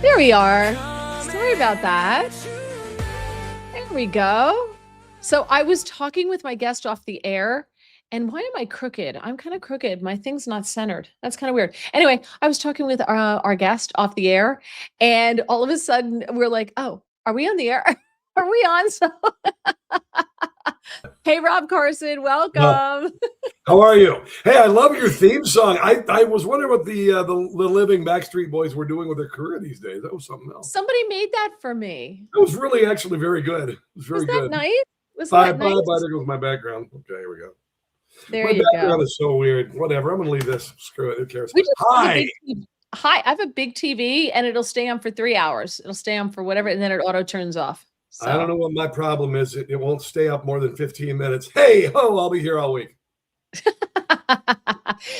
There we are. Sorry about that. There we go. So I was talking with my guest off the air, and why am I crooked? I'm kind of crooked. My thing's not centered. That's kind of weird. Anyway, I was talking with our guest off the air, and all of a sudden we're like, "Oh, are we on the air? Are we on?" So, hey, Rob Carson, Uh, welcome. how are you? Hey, I love your theme song. I was wondering what the living Backstreet Boys were doing with their career these days. That was something else. Somebody made that for me. It was really actually very good. It was Was very that good. nice? Was Bye, that bye, nice? bye. There goes my background. Okay, here we go. There My you background go. is so weird. Whatever. I'm gonna leave this. Screw it. Who cares? We just have a Hi. big TV. Hi, I have a big TV and it'll stay on for 3 hours. It'll stay on for whatever, and then it auto turns off. I don't So, know what my problem is. It won't stay up more than 15 minutes. Hey, ho, I'll be here all week.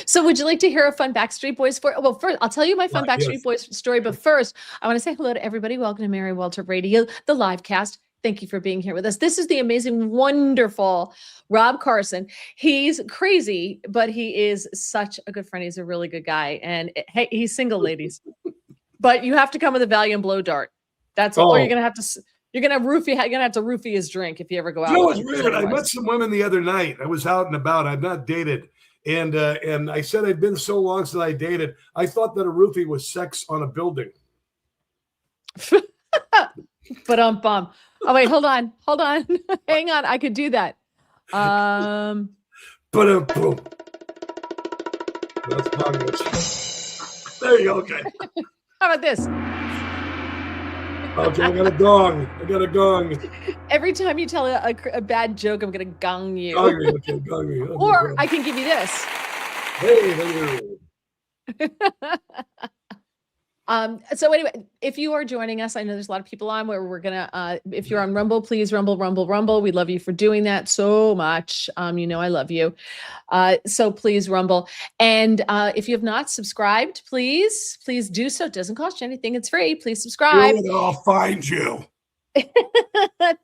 so would you like to hear a fun Backstreet Boys story? Well, first, I'll tell you my fun Backstreet Yes. Boys story, but first, I want to say hello to everybody. Welcome to Mary Walter Radio, the live cast. Thank you for being here with us. This is the amazing, wonderful Rob Carson. He's crazy, but he is such a good friend. He's a really good guy. And hey, he's single, ladies. But you have to come with a Valium blow dart. That's all. Or you're Oh, gonna have to. You're gonna roofie. You're gonna have to roofie his drink if you ever go out you know, with it's him. 'Cause weird. I otherwise- met some women the other night. I was out and about. I'm not dated. And I said I'd been so long since I dated. I thought that a roofie was sex on a building. But bum. Oh wait, hold on, hang on. I could do that. But boom. That's Congress. There you go. Okay. How about this? Okay, I got a gong. Every time you tell a bad joke, I'm gonna gong you. Gong me. Okay, gong me. Or I can give you this. Hey, there you go. So anyway, if you are joining us, I know there's a lot of people on where we're gonna if you're on Rumble, please rumble. We love you for doing that so much. You know I love you. So please rumble. And if you have not subscribed, please do so. It doesn't cost you anything, it's free. Please subscribe. Do it, I'll find you.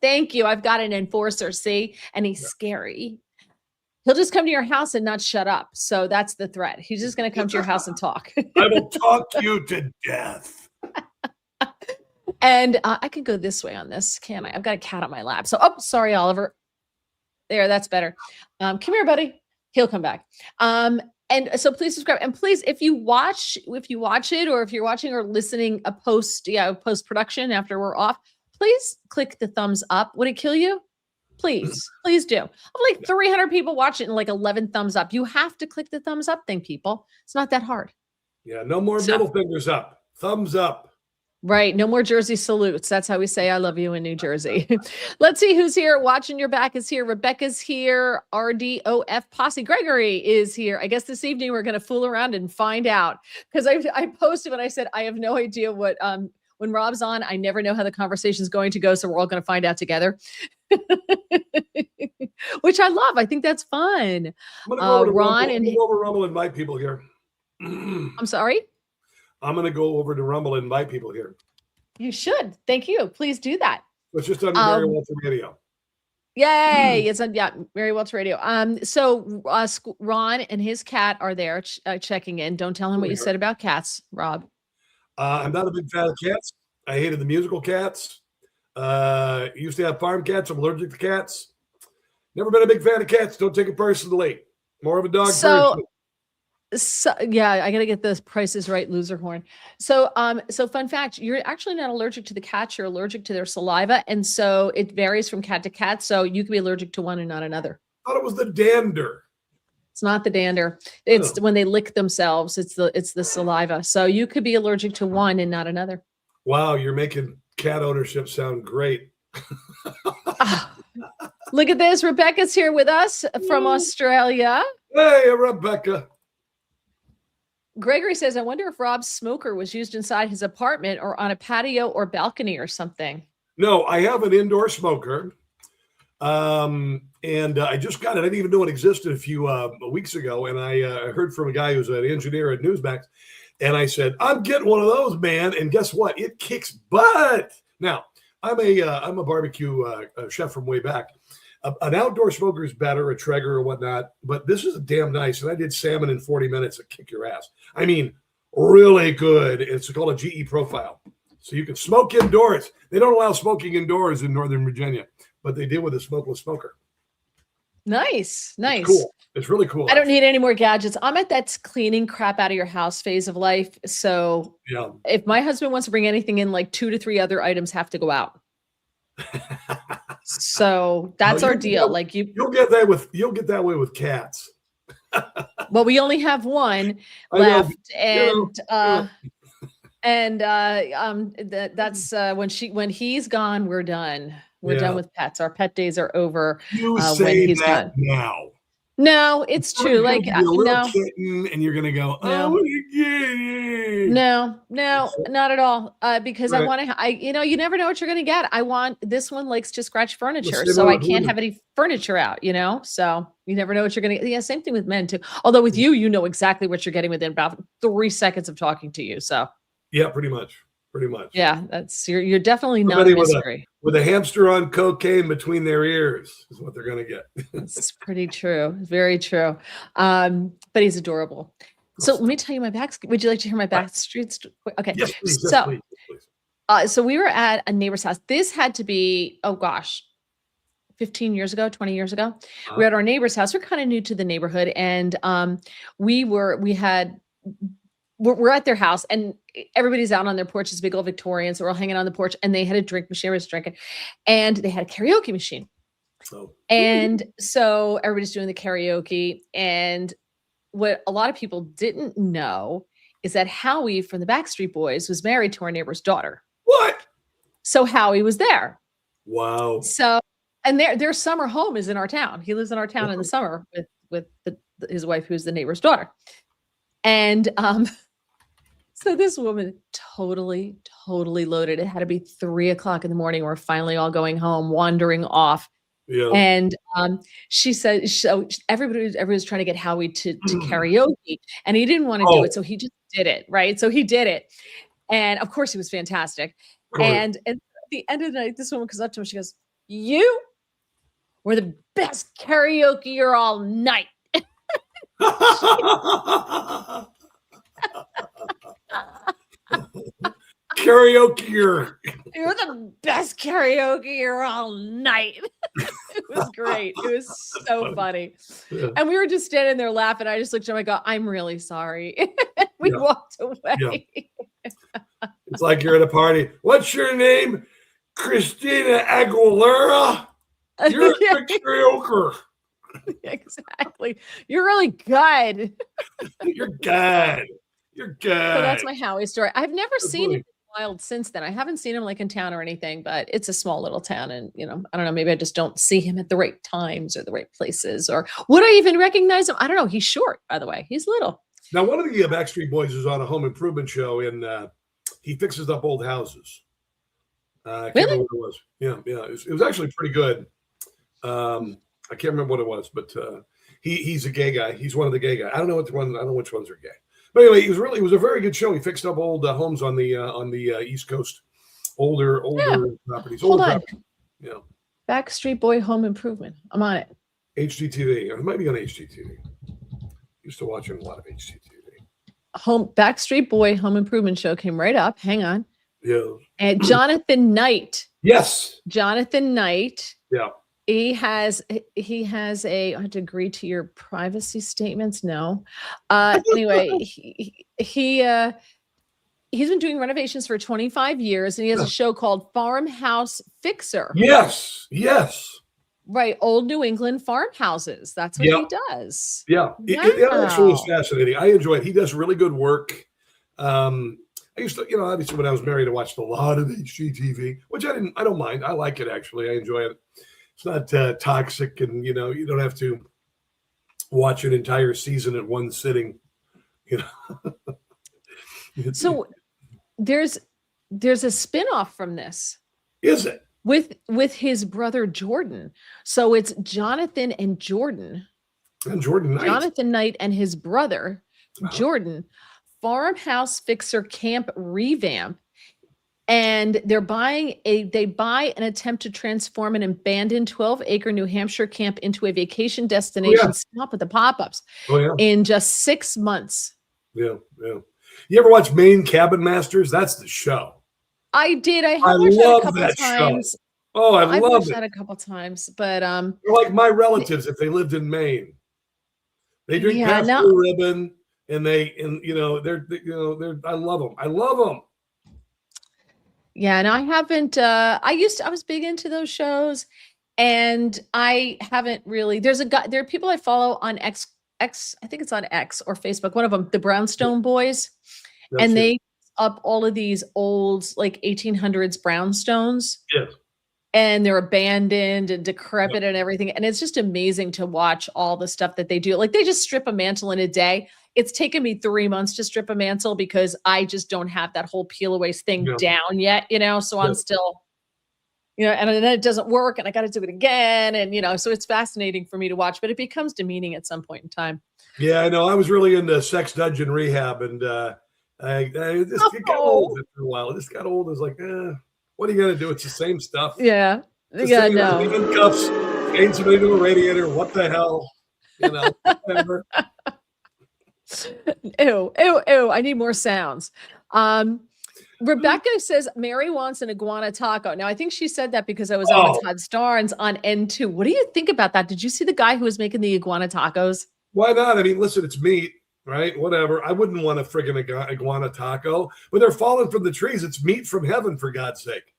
Thank you. I've got an enforcer, see, and he's scary. He'll just come to your house and not shut up. So that's the threat. He's just going to come to your house and talk. I will talk you to death. And I could go this way on this, can I? I've got a cat on my lap. So, oh, sorry, Oliver. There, that's better. Come here, buddy. He'll come back. And so please subscribe. And please, if you watch it, or if you're watching or listening a post production after we're off, please click the thumbs up. Would it kill you? Please do. I'm like 300 people watch it and like 11 thumbs up. You have to click the thumbs up thing, people. It's not that hard. Yeah, no more middle fingers up. Thumbs up. Right. No more Jersey salutes. That's how we say I love you in New Jersey. Let's see who's here. Watching Your Back is here. Rebecca's here. RDOF Posse. Gregory is here. I guess this evening we're going to fool around and find out, because I posted when I said I have no idea what when Rob's on, I never know how the conversation is going to go. So we're all going to find out together. Which I love. I think that's fun. I'm gonna go Ron Rumble. and I'm gonna go over Rumble and invite people here. I'm sorry. I'm going to go over to Rumble and invite people here. You should. Thank you. Please do that. It's just on Mary Walter Radio. Yay! It's on Mary Walter Radio. So Ron and his cat are there checking in. Don't tell him what you said about cats, Rob. I'm not a big fan of cats. I hated the musical Cats. Used to have farm cats. I'm allergic to cats. Never been a big fan of cats. Don't take it personally. More of a dog person. So yeah, I gotta get the prices right, loser horn. So fun fact, you're actually not allergic to the cats, you're allergic to their saliva. And so it varies from cat to cat. So you could be allergic to one and not another. I thought it was the dander. It's not the dander. It's when they lick themselves, it's the saliva. So you could be allergic to one and not another. Wow, you're making cat ownership sound great. Look at this. Rebecca's here with us from Australia. Hey, Rebecca. Gregory says, I wonder if Rob's smoker was used inside his apartment or on a patio or balcony or something. No, I have an indoor smoker. And I just got it. I didn't even know it existed a few weeks ago. And I heard from a guy who's an engineer at Newsmax. And I said, I'm getting one of those, man. And guess what? It kicks butt. Now, I'm a barbecue chef from way back. An outdoor smoker is better, a Traeger or whatnot, but this is damn nice. And I did salmon in 40 minutes to kick your ass. I mean, really good. It's called a GE Profile. So you can smoke indoors. They don't allow smoking indoors in Northern Virginia, but they did with a smokeless smoker. Nice. It's cool. It's really cool. I don't need any more gadgets. I'm at that cleaning crap out of your house phase of life. So Yeah. if my husband wants to bring anything in, like 2 to 3 other items have to go out. So that's our deal. Like you'll get that way with cats. Well, we only have one left, that's when he's gone, we're done. We're done with pets. Our pet days are over. You say he's that gone. now. No, it's true. Like no, kitten and you're gonna go. Oh, no, not at all. Because I want to. You never know what you're gonna get. I want this one likes to scratch furniture, so I can't have any furniture out. So you never know what you're gonna get. Yeah, same thing with men too. Although with you know exactly what you're getting within about 3 seconds of talking to you. So yeah, pretty much. Yeah, you're definitely not a mystery. With a hamster on cocaine between their ears is what they're going to get. That's pretty true. Very true. But he's adorable. So let me tell you my back. Would you like to hear my backstreet story? Okay. Yes, please. So, please. So we were at a neighbor's house. This had to be, 15 years ago, 20 years ago. We were at our neighbor's house. We're kind of new to the neighborhood. And we're at their house and everybody's out on their porch. It's big old Victorian. So we're all hanging on the porch and they had a drink machine. I was drinking and they had a karaoke machine. And so everybody's doing the karaoke. And what a lot of people didn't know is that Howie from the Backstreet Boys was married to our neighbor's daughter. What? So Howie was there. Wow. So, and their summer home is in our town. He lives in our town in the summer with his wife, who's the neighbor's daughter. And, so this woman totally loaded. It had to be 3 o'clock in the morning. We're finally all going home, wandering off. Yeah. And she said, so everybody was trying to get Howie to karaoke and he didn't want to do it. So he just did it. Right. So he did it. And of course he was fantastic. And at the end of the night, this woman comes up to him. She goes, "You were the best karaoke all night." Karaoke. You're the best karaoke all night. It was great. It was so funny. Yeah. And we were just standing there laughing. I just looked at him. I go, "I'm really sorry." We walked away. Yeah. It's like you're at a party. "What's your name? Christina Aguilera? You're a karaoke." Exactly. You're really good. You're good. So that's my Howie story. I've never seen him in the wild since then. I haven't seen him like in town or anything, but it's a small little town. And, I don't know, maybe I just don't see him at the right times or the right places. Or would I even recognize him? I don't know. He's short, by the way. He's little. Now, one of the Backstreet Boys is on a home improvement show and he fixes up old houses. I can't remember what it was. Yeah. It was actually pretty good. I can't remember what it was, but he's a gay guy. He's one of the gay guys. I don't know which ones are gay. But anyway, it was a very good show. He fixed up old homes on the East Coast, older properties. Hold on. Yeah. Backstreet Boy Home Improvement. I'm on it. HGTV. It might be on HGTV. Used to watch a lot of HGTV. Backstreet Boy Home Improvement show came right up. Hang on. Yeah. And Jonathan Knight. Yes. Jonathan Knight. Yeah. He has I have to agree to your privacy statements. No. Anyway, he's been doing renovations for 25 years and he has a show called Farmhouse Fixer. Yes. Right. Old New England farmhouses. That's what he does. Yeah. Wow. It actually is fascinating. I enjoy it. He does really good work. I used to, obviously when I was married, I watched a lot of HGTV, which I don't mind. I like it actually. I enjoy it. It's not toxic and, you don't have to watch an entire season at one sitting, So there's a spinoff from this. Is it? With his brother Jordan. So it's Jonathan and Jordan. And Jordan Knight. Jonathan Knight and his brother Jordan. Farmhouse Fixer Camp Revamp. And they buy an attempt to transform an abandoned 12-acre New Hampshire camp into a vacation destination. Stop with the pop-ups. In just 6 months. Yeah. You ever watch Maine Cabin Masters? That's the show. I did. I have I watched that a love couple that show. times. Oh, I I've love watched it. that a couple times, but They're like my relatives if they lived in Maine. They drink yeah, past no, blue ribbon, and they're I love them. I love them. yeah, no, I haven't. I was big into those shows, and I haven't really. There are people I follow on X. I think it's on X or Facebook. One of them, the Brownstone Boys, That's and it. they up all of these old like 1800s brownstones, Yes. and they're abandoned and decrepit Yep. and everything. And it's just amazing to watch all the stuff that they do. Like they just strip a mantle in a day. It's taken me 3 months to strip a mantle because I just don't have that whole peel away thing Yeah. down yet, so I'm Yep. still, and then it doesn't work and I got to do it again. And, so it's fascinating for me to watch, but it becomes demeaning at some point in time. Yeah, I know. I was really into Sex Dungeon Rehab, and I just it got old after a while. It just got old. I was like, what are you gonna do? It's the same stuff. Yeah. Just Yeah, sitting no. in cuffs, chain somebody to a radiator. What the hell? Whatever. Ew, ew, ew. I need more sounds. Rebecca says Mary wants an iguana taco. Now, I think she said that because I was on with Todd Starnes on N2. What do you think about that? Did you see the guy who was making the iguana tacos? Why not? I mean, listen, it's meat, right? Whatever. I wouldn't want a friggin' iguana taco, but they're falling from the trees. It's meat from heaven, for God's sake.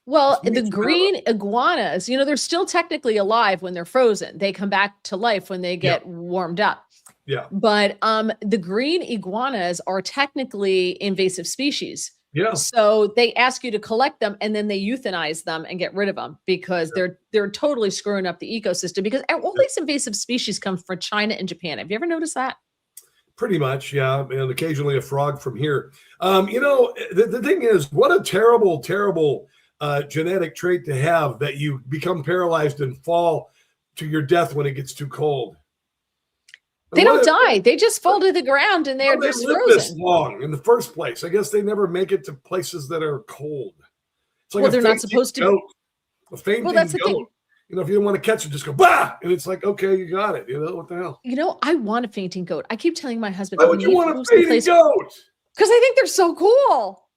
Well, the green iguanas, they're still technically alive when they're frozen. They come back to life when they get warmed up. Yeah. But the green iguanas are technically invasive species. Yeah. So they ask you to collect them and then they euthanize them and get rid of them because they're totally screwing up the ecosystem because all these invasive species come from China and Japan. Have you ever noticed that? Pretty much, yeah. And occasionally a frog from here. The thing is, what a terrible, terrible genetic trait to have that you become paralyzed and fall to your death when it gets too cold. They don't die. They just fall to the ground and they're just live frozen. this long in the first place. I guess they never make it to places that are cold. It's like well, they're not supposed to. A fainting that's the goat. thing. If you don't want to catch it, just go bah, and it's like, okay, you got it. What the hell? I want a fainting goat. I keep telling my husband, why would you want a fainting goat? Because I think they're so cool.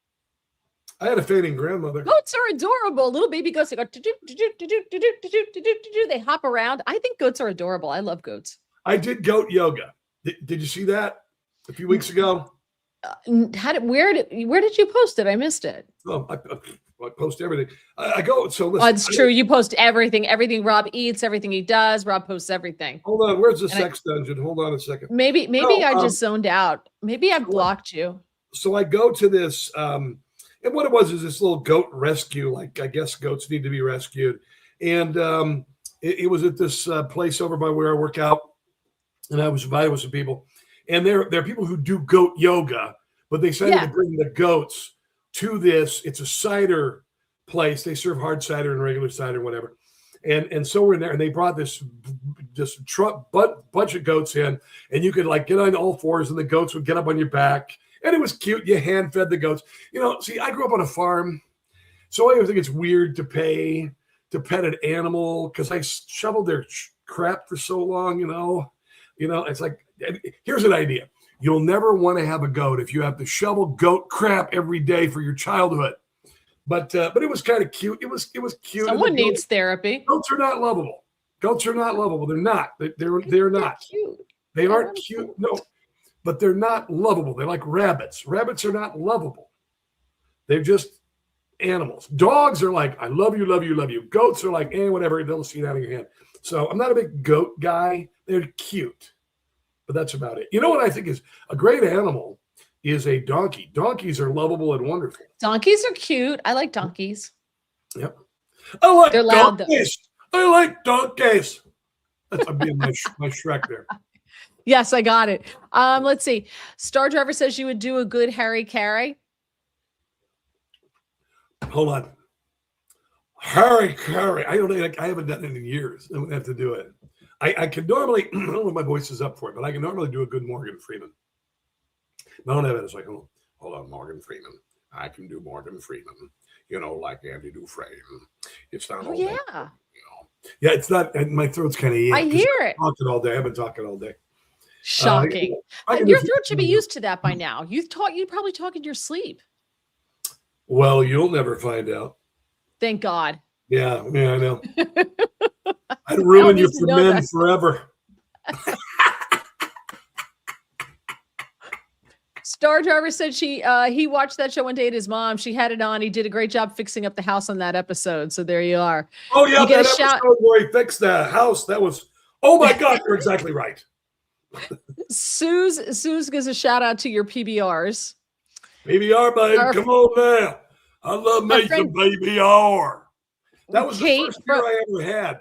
I had a fainting grandmother. Goats are adorable. Little baby goats. They go they hop around. I think goats are adorable. I love goats. I did goat yoga. Did you see that a few weeks ago? Where did you post it? I missed it. Oh, I post everything. I go. So listen. It's true. You post everything. Everything Rob eats. Everything he does. Rob posts everything. Hold on. Where's the sex dungeon? Hold on a second. Maybe I just zoned out. Maybe I blocked you. So I go to this. And what it was is this little goat rescue. Like I guess goats need to be rescued. And it was at this place over by where I work out. And I was invited with some people, and there are people who do goat yoga, but they decided to bring the goats to this. It's a cider place. They serve hard cider and regular cider and whatever. And so we're in there, and they brought this bunch of goats in, and you could like get on all fours, and the goats would get up on your back, and it was cute. You hand fed the goats. See, I grew up on a farm, so I always think it's weird to pay to pet an animal because I shoveled their crap for so long, It's like, here's an idea. You'll never want to have a goat if you have to shovel goat crap every day for your childhood. But it was kind of cute. It was cute. Someone needs therapy. Goats are not lovable. They're not. They're not. Cute. They aren't cute. No, but they're not lovable. They're like rabbits. Rabbits are not lovable. They're just animals. Dogs are like, I love you, love you, love you. Goats are like, whatever. They'll see it out of your hand. So I'm not a big goat guy. They're cute, but that's about it. You know what I think is a great animal is a donkey. Donkeys are lovable and wonderful. Donkeys are cute. I like donkeys. Yep. I like They're loud, donkeys. I like donkeys. I'm being my Shrek there. Yes, I got it. Let's see. Star Driver says you would do a good Harry Carey. Hold on. Harry Carey. I haven't done it in years. I'm gonna have to do it. I can normally, I don't know if my voice is up for it, but I can normally do a good Morgan Freeman. I don't have it. It's like, hold on, Morgan Freeman. I can do Morgan Freeman, like Andy Dufresne. It's not all yeah. Yeah, it's not, my throat's kind of, I hear it. Talking all day. I've been talking all day. Shocking. Your throat should be used to that by now. You probably talk in your sleep. Well, you'll never find out. Thank God. Yeah, I know. I'd I ruin don't you need to for know men that. forever. Star Driver said he watched that show one day at his mom. She had it on. He did a great job fixing up the house on that episode. So there you are. Oh yeah, You get that a shout. episode where he fixed the house. That was. Oh my God, you're exactly right. Suze gives a shout out to your PBRs. PBR, babe, come on now. I love me some PBR. That was the first beer I ever had.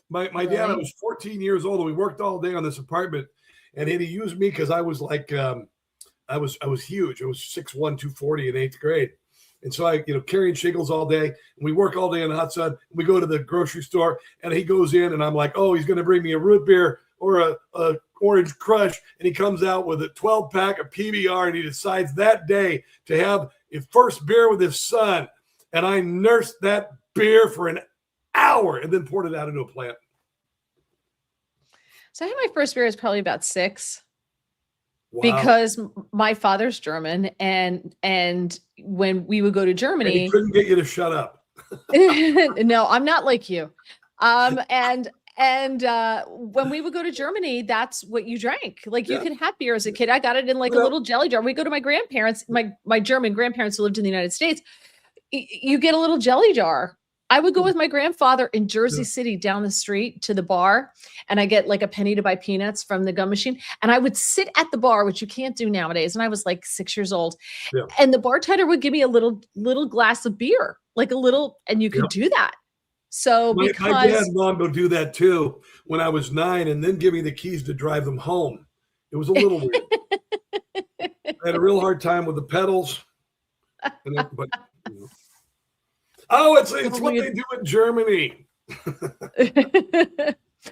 My dad, I was 14 years old, and we worked all day on this apartment, and he used me because I was like, I was huge. I was 6'1", 240 in 8th grade. And so I, carrying shingles all day, and we work all day in the hot sun. We go to the grocery store, and he goes in, and I'm like, oh, he's going to bring me a root beer or a Orange Crush, and he comes out with a 12-pack of PBR, and he decides that day to have his first beer with his son. And I nursed that beer for an hour and then poured it out into a plant. So I had my first beer is probably about 6. Wow. Because my father's German, and when we would go to Germany, and he couldn't get you to shut up. No, I'm not like you. And when we would go to Germany, that's what you drank. Like you can have beer as a kid. I got it in like a little jelly jar. We go to my grandparents, my German grandparents who lived in the United States. You get a little jelly jar. I would go with my grandfather in Jersey City down the street to the bar, and I get like a penny to buy peanuts from the gum machine. And I would sit at the bar, which you can't do nowadays. And I was like 6 years old. Yeah. And the bartender would give me a little glass of beer, like a little, and you could do that. So my dad and mom would do that too when I was 9, and then give me the keys to drive them home. It was a little weird. I had a real hard time with the pedals. But oh, it's what they do in Germany.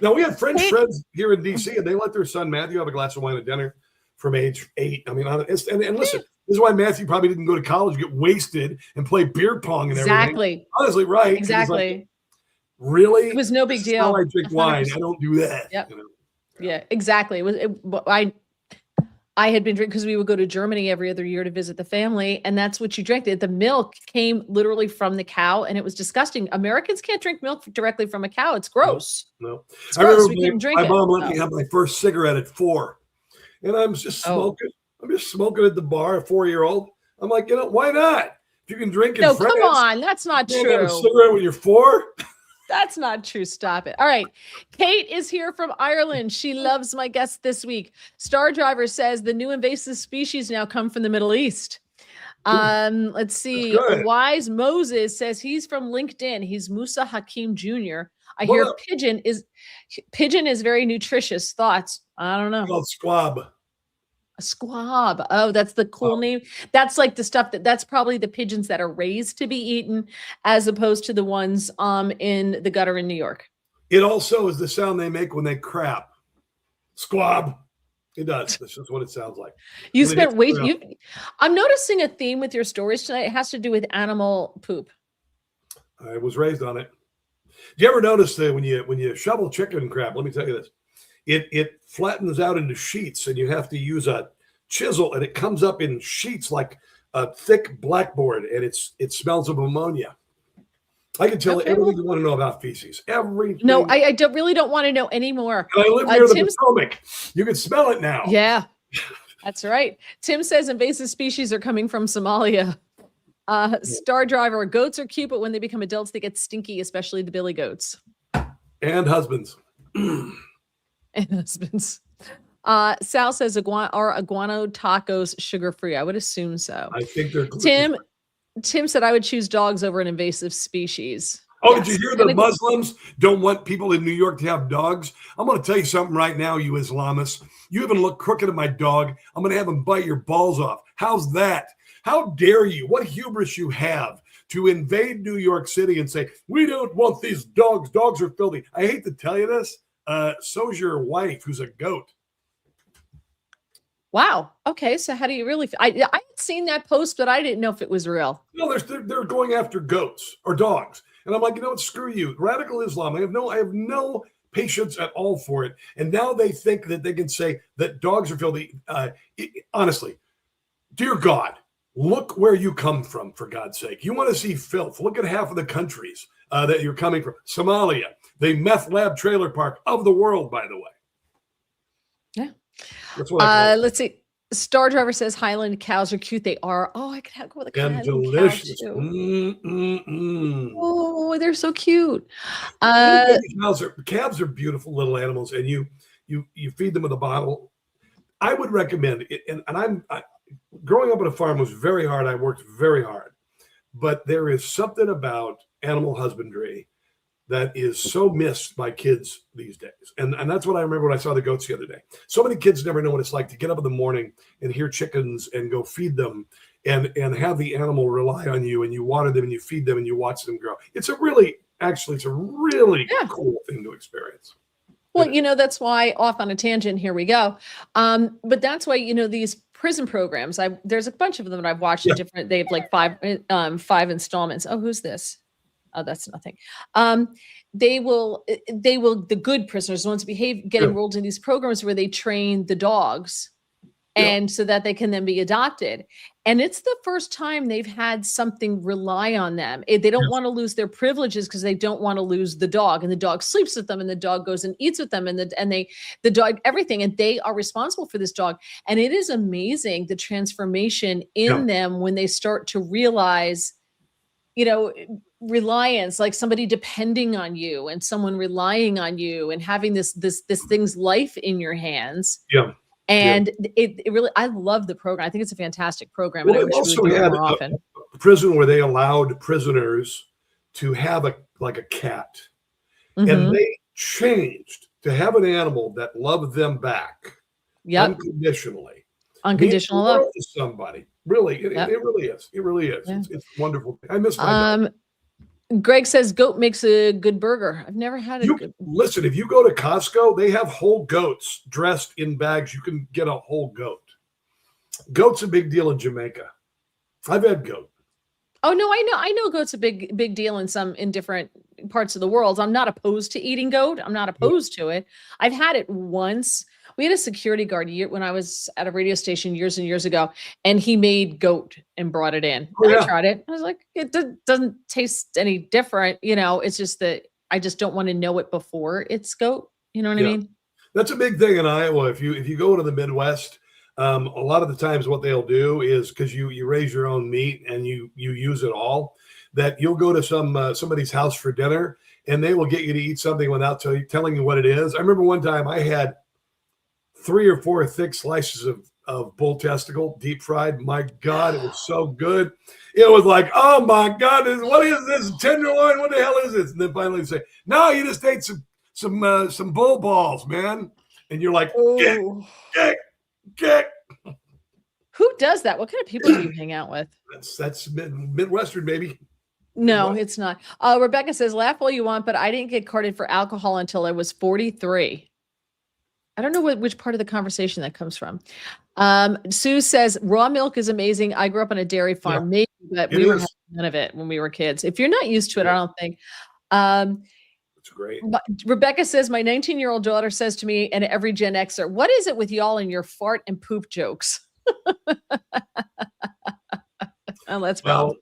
Now, we had French friends here in D.C., and they let their son Matthew have a glass of wine at dinner from age 8. I mean, and listen, this is why Matthew probably didn't go to college, get wasted, and play beer pong and everything. Exactly. Honestly, right. Exactly. Like, really? It was no big deal. I drink 100%. Wine. I don't do that. Yep. Yeah, exactly. I had been drinking because we would go to Germany every other year to visit the family, and that's what you drank. The milk came literally from the cow, and it was disgusting. Americans can't drink milk directly from a cow. It's gross. No. It's gross. We couldn't drink my it. mom let me have my first cigarette at 4, and I'm just smoking. I'm just smoking at the bar, a 4-year-old. I'm like, why not? If you can drink in France. No, come on. That's not true. Have a cigarette when you're 4? That's not true. Stop it. All right. Kate is here from Ireland. She loves my guest this week. Star Driver says the new invasive species now come from the Middle East. Let's see. Wise Moses says he's from LinkedIn. He's Musa Hakim Jr. I hear pigeon is very nutritious. Thoughts? I don't know. It's called squab. A squab. Oh, that's the cool name. That's like the stuff that's probably the pigeons that are raised to be eaten, as opposed to the ones in the gutter in New York. It also is the sound they make when they crap. Squab. It does. That's just what it sounds like. I'm noticing a theme with your stories tonight. It has to do with animal poop. I was raised on it. Do you ever notice that when you shovel chicken crap? Let me tell you this. It flattens out into sheets, and you have to use a chisel, and it comes up in sheets like a thick blackboard, and it smells of ammonia. I can tell everything you want to know about feces. Everything. No, I really don't want to know anymore. And I live near the Potomac. You can smell it now. Yeah, that's right. Tim says invasive species are coming from Somalia. Star Driver, goats are cute, but when they become adults, they get stinky, especially the billy goats. And husbands. And husbands. Sal says iguano tacos sugar-free. I would assume so. I think they're gluten. Tim said I would choose dogs over an invasive species. Oh, yes. Did you hear the Muslims don't want people in New York to have dogs? I'm going to tell you something right now, you Islamists. You even look crooked at my dog. I'm going to have him bite your balls off. How's that? How dare you? What hubris you have to invade New York City and say, we don't want these dogs. Dogs are filthy. I hate to tell you this. So's your wife, who's a goat. Wow. Okay. So how do you really feel? I had seen that post, but I didn't know if it was real. No, they're going after goats or dogs. And I'm like, what? Screw you. Radical Islam. I have no patience at all for it. And now they think that they can say that dogs are filthy. Honestly, dear God, look where you come from, for God's sake. You want to see filth. Look at half of the countries that you're coming from. Somalia, the meth lab trailer park of the world, by the way. Yeah. That's what I call it. Let's see. Star Driver says Highland cows are cute. They are. Oh, I could go with a And Highland delicious. cow too. Oh, they're so cute. Calves are beautiful little animals, and you feed them with a bottle. I would recommend it, and growing up on a farm was very hard. I worked very hard, but there is something about animal husbandry that is so missed by kids these days. And that's what I remember when I saw the goats the other day. So many kids never know what it's like to get up in the morning and hear chickens and go feed them and have the animal rely on you, and you water them and you feed them and you watch them grow. It's a really cool thing to experience. Well, that's why, off on a tangent, here we go. But that's why, these prison programs, there's a bunch of them that I've watched different, they have like five installments. Oh, who's this? Oh, that's nothing. The good prisoners, the ones who get enrolled in these programs where they train the dogs, and so that they can then be adopted. And it's the first time they've had something rely on them. They don't want to lose their privileges because they don't want to lose the dog, and the dog sleeps with them, and the dog goes and eats with them, and the dog, everything. And they are responsible for this dog. And it is amazing the transformation in them when they start to realize, reliance, like somebody depending on you and someone relying on you and having this thing's life in your hands. Yeah. And it really, I love the program. I think it's a fantastic program. Well, and I wish we would do it more often. A prison where they allowed prisoners to have a cat, and they changed to have an animal that loved them back unconditionally. Unconditional love to somebody. Really, it really is. It really is. Yeah. It's wonderful. I miss my dog. Greg says goat makes a good burger. I've never had it. Listen, if you go to Costco, they have whole goats dressed in bags. You can get a whole goat. Goat's a big deal in Jamaica. I've had goat. Oh no, I know goat's a big deal in different parts of the world. I'm not opposed to eating goat. I'm not opposed to it. I've had it once. We had a security guard when I was at a radio station years and years ago, and he made goat and brought it in. I tried it. I was like, it doesn't taste any different. It's just that I just don't want to know it before it's goat. You know what I mean? That's a big thing in Iowa. If you go to the Midwest, a lot of the times what they'll do is, because you raise your own meat and you use it all, that you'll go to somebody's house for dinner and they will get you to eat something without telling you what it is. I remember one time I had 3 or 4 thick slices of bull testicle, deep fried. My God, it was so good. It was like, oh my God, what is this? Tenderloin? What the hell is this? And then finally they say, no, you just ate some bull balls, man. And you're like, get. Who does that? What kind of people do you hang out with? That's Midwestern, baby. No, it's not. Rebecca says, laugh all you want, but I didn't get carded for alcohol until I was 43. I don't know which part of the conversation that comes from. Sue says, raw milk is amazing. I grew up on a dairy farm, maybe, but we were having none of it when we were kids. If you're not used to it, I don't think. That's great. Rebecca says, my 19-year-old daughter says to me and every Gen Xer, what is it with y'all and your fart and poop jokes? Oh, let's go.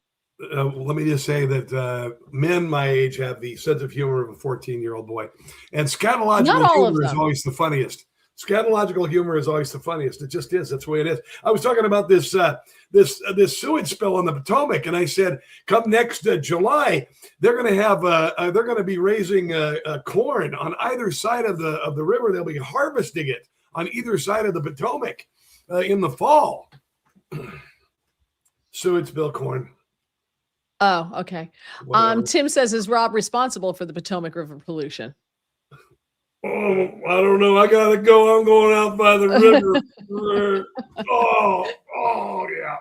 Let me just say that men my age have the sense of humor of a 14-year-old boy. And scatological humor is always the funniest. Scatological humor is always the funniest. It just is. That's the way it is. I was talking about this sewage spill on the Potomac, and I said, come next July, they're going to have they're going to be raising corn on either side of the river. They'll be harvesting it on either side of the Potomac in the fall. Sewage spill corn. Oh, okay. Tim says, is Rob responsible for the Potomac River pollution? Oh, I don't know. I gotta go. I'm going out by the river. oh, yeah.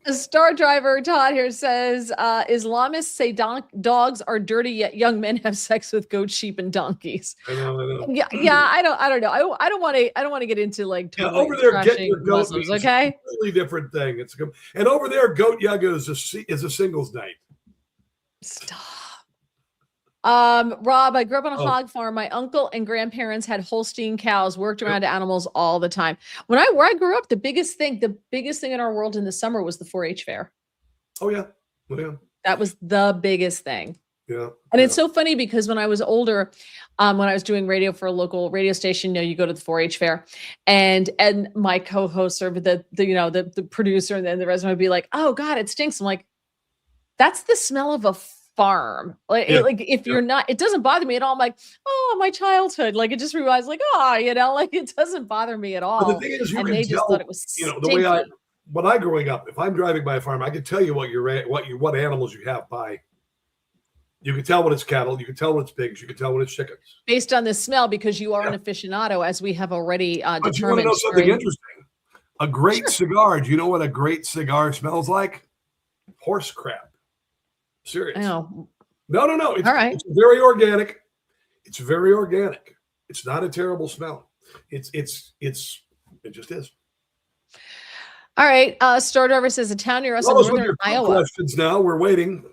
A Star Driver Todd here says, Islamists say dogs are dirty, yet young men have sex with goats, sheep, and donkeys. I know. Yeah. I don't know. I don't want to get into like totally over there getting your goat Muslims, okay? It's a completely different thing. And over there, goat yoga is a singles night. Stop. Rob, I grew up on a Oh, hog farm. My uncle and grandparents had Holstein cows, worked around animals all the time. Where I grew up, the biggest thing in our world in the summer was the 4-H fair. oh yeah. Oh, yeah. That was the biggest thing. Yeah. And it's so funny because when I was older, when I was doing radio for a local radio station, you go to the 4-H fair, and my co-host or the producer and then the resident would be like, "Oh God, it stinks." I'm like, "That's the smell of a farm." Like, Yeah. if you're not, it doesn't bother me at all. I'm like, "Oh, my childhood." Like it just realized, like, like it doesn't bother me at But the all. thing is, you And can they just tell, thought it was the way stinky. when I growing up, if I'm driving by a farm, I can tell you what animals you have by. You can tell when it's cattle, you can tell when it's pigs, you can tell when it's chickens. Based on the smell, because you are an aficionado, as we have already But you want to determined. know something interesting? A great cigar. Do you know what a great cigar smells like? Horse crap. Serious. Oh, No. It's, all right. it's very organic. It's very organic. It's not a terrible smell. It just is. All right. Star Driver says a town near us in Those with northern your Iowa. questions now. We're waiting.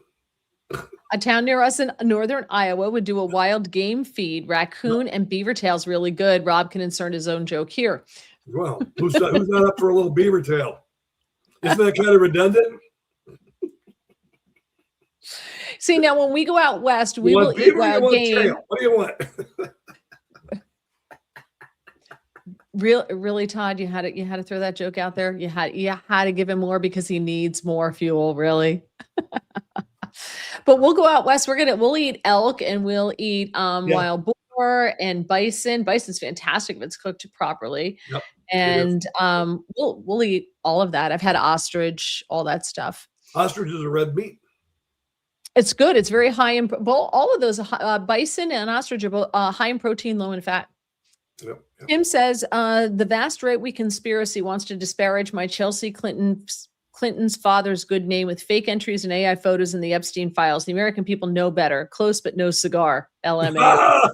A town near us in northern Iowa would do a wild game feed, raccoon and beaver tails really good. Rob can insert his own joke here. Well, who's not up for a little beaver tail? Isn't that kind of redundant? See, now when we go out west, we You will want eat beaver or you wild want game. tail? What do you want? Really, Todd, you had to throw that joke out there. You had to give him more because he needs more fuel, really. But we'll go out west. We'll eat elk and we'll eat wild boar and bison. Bison's fantastic if it's cooked properly. Yep, and we'll eat all of that. I've had ostrich, all that stuff. Ostrich is a red meat. It's good. It's very high in all of those bison and ostrich are both, high in protein, low in fat. Yep. Tim says the vast right-wing conspiracy wants to disparage my Chelsea Clinton's father's good name with fake entries and AI photos in the Epstein files. The American people know better. Close but no cigar. LMA.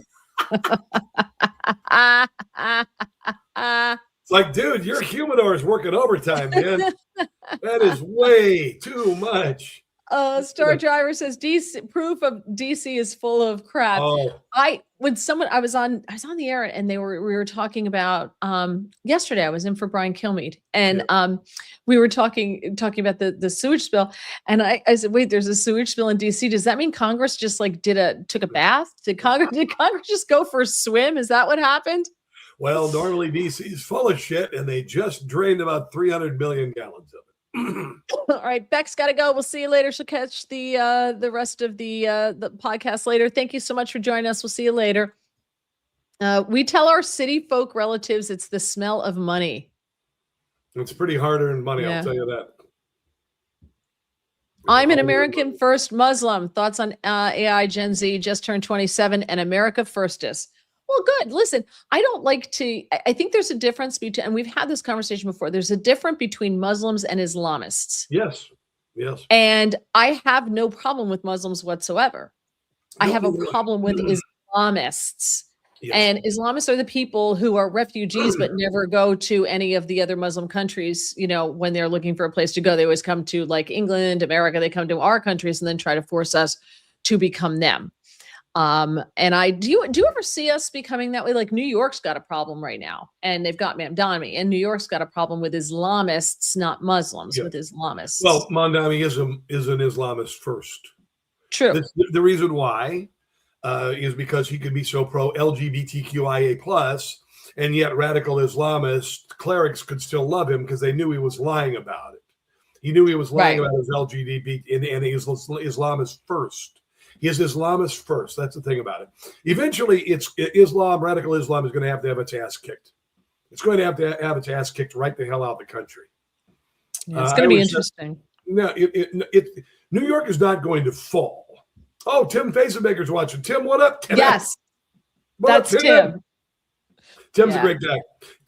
It's like, dude, your humidor is working overtime, man. That is way too much. Star Driver says DC proof of DC is full of crap. Oh. I was on the air and we were talking about yesterday. I was in for Brian Kilmeade and we were talking about the sewage spill, and I said, wait, there's a sewage spill in DC. Does that mean Congress just like took a bath? Did Congress just go for a swim? Is that what happened? Well, normally DC is full of shit, and they just drained about 300 million gallons of it. All right, Beck's got to go. We'll see you later. She'll catch the rest of the podcast later. Thank you so much for joining us. We'll see you later. We tell our city folk relatives it's the smell of money. It's pretty hard-earned money, I'll tell you that. I'm an American First Muslim. Thoughts on AI Gen Z just turned 27 and America Firstist. Well, good. Listen, I think there's a difference between, and we've had this conversation before, there's a difference between Muslims and Islamists. Yes. And I have no problem with Muslims whatsoever. I have a problem with Islamists. Yes. And Islamists are the people who are refugees but never go to any of the other Muslim countries. When they're looking for a place to go, they always come to like England, America. They come to our countries and then try to force us to become them. And do you ever see us becoming that way? Like New York's got a problem right now, and they've got Mamdani, and New York's got a problem with Islamists, not Muslims, with Islamists. Well, Mamdani is an Islamist first. True. The reason why is because he could be so pro LGBTQIA+, and yet radical Islamist clerics could still love him because they knew he was lying about it. He knew he was lying about his LGBT, and he was Islamist first. He is Islamist first. That's the thing about it. Eventually, radical Islam is going to have its ass kicked. It's going to have its ass kicked right the hell out of the country. Yeah, it's going to be interesting. New York is not going to fall. Oh, Tim Fazenbaker's watching. Tim, what up? Tim? Yes, that's Tim. Tim's a great guy.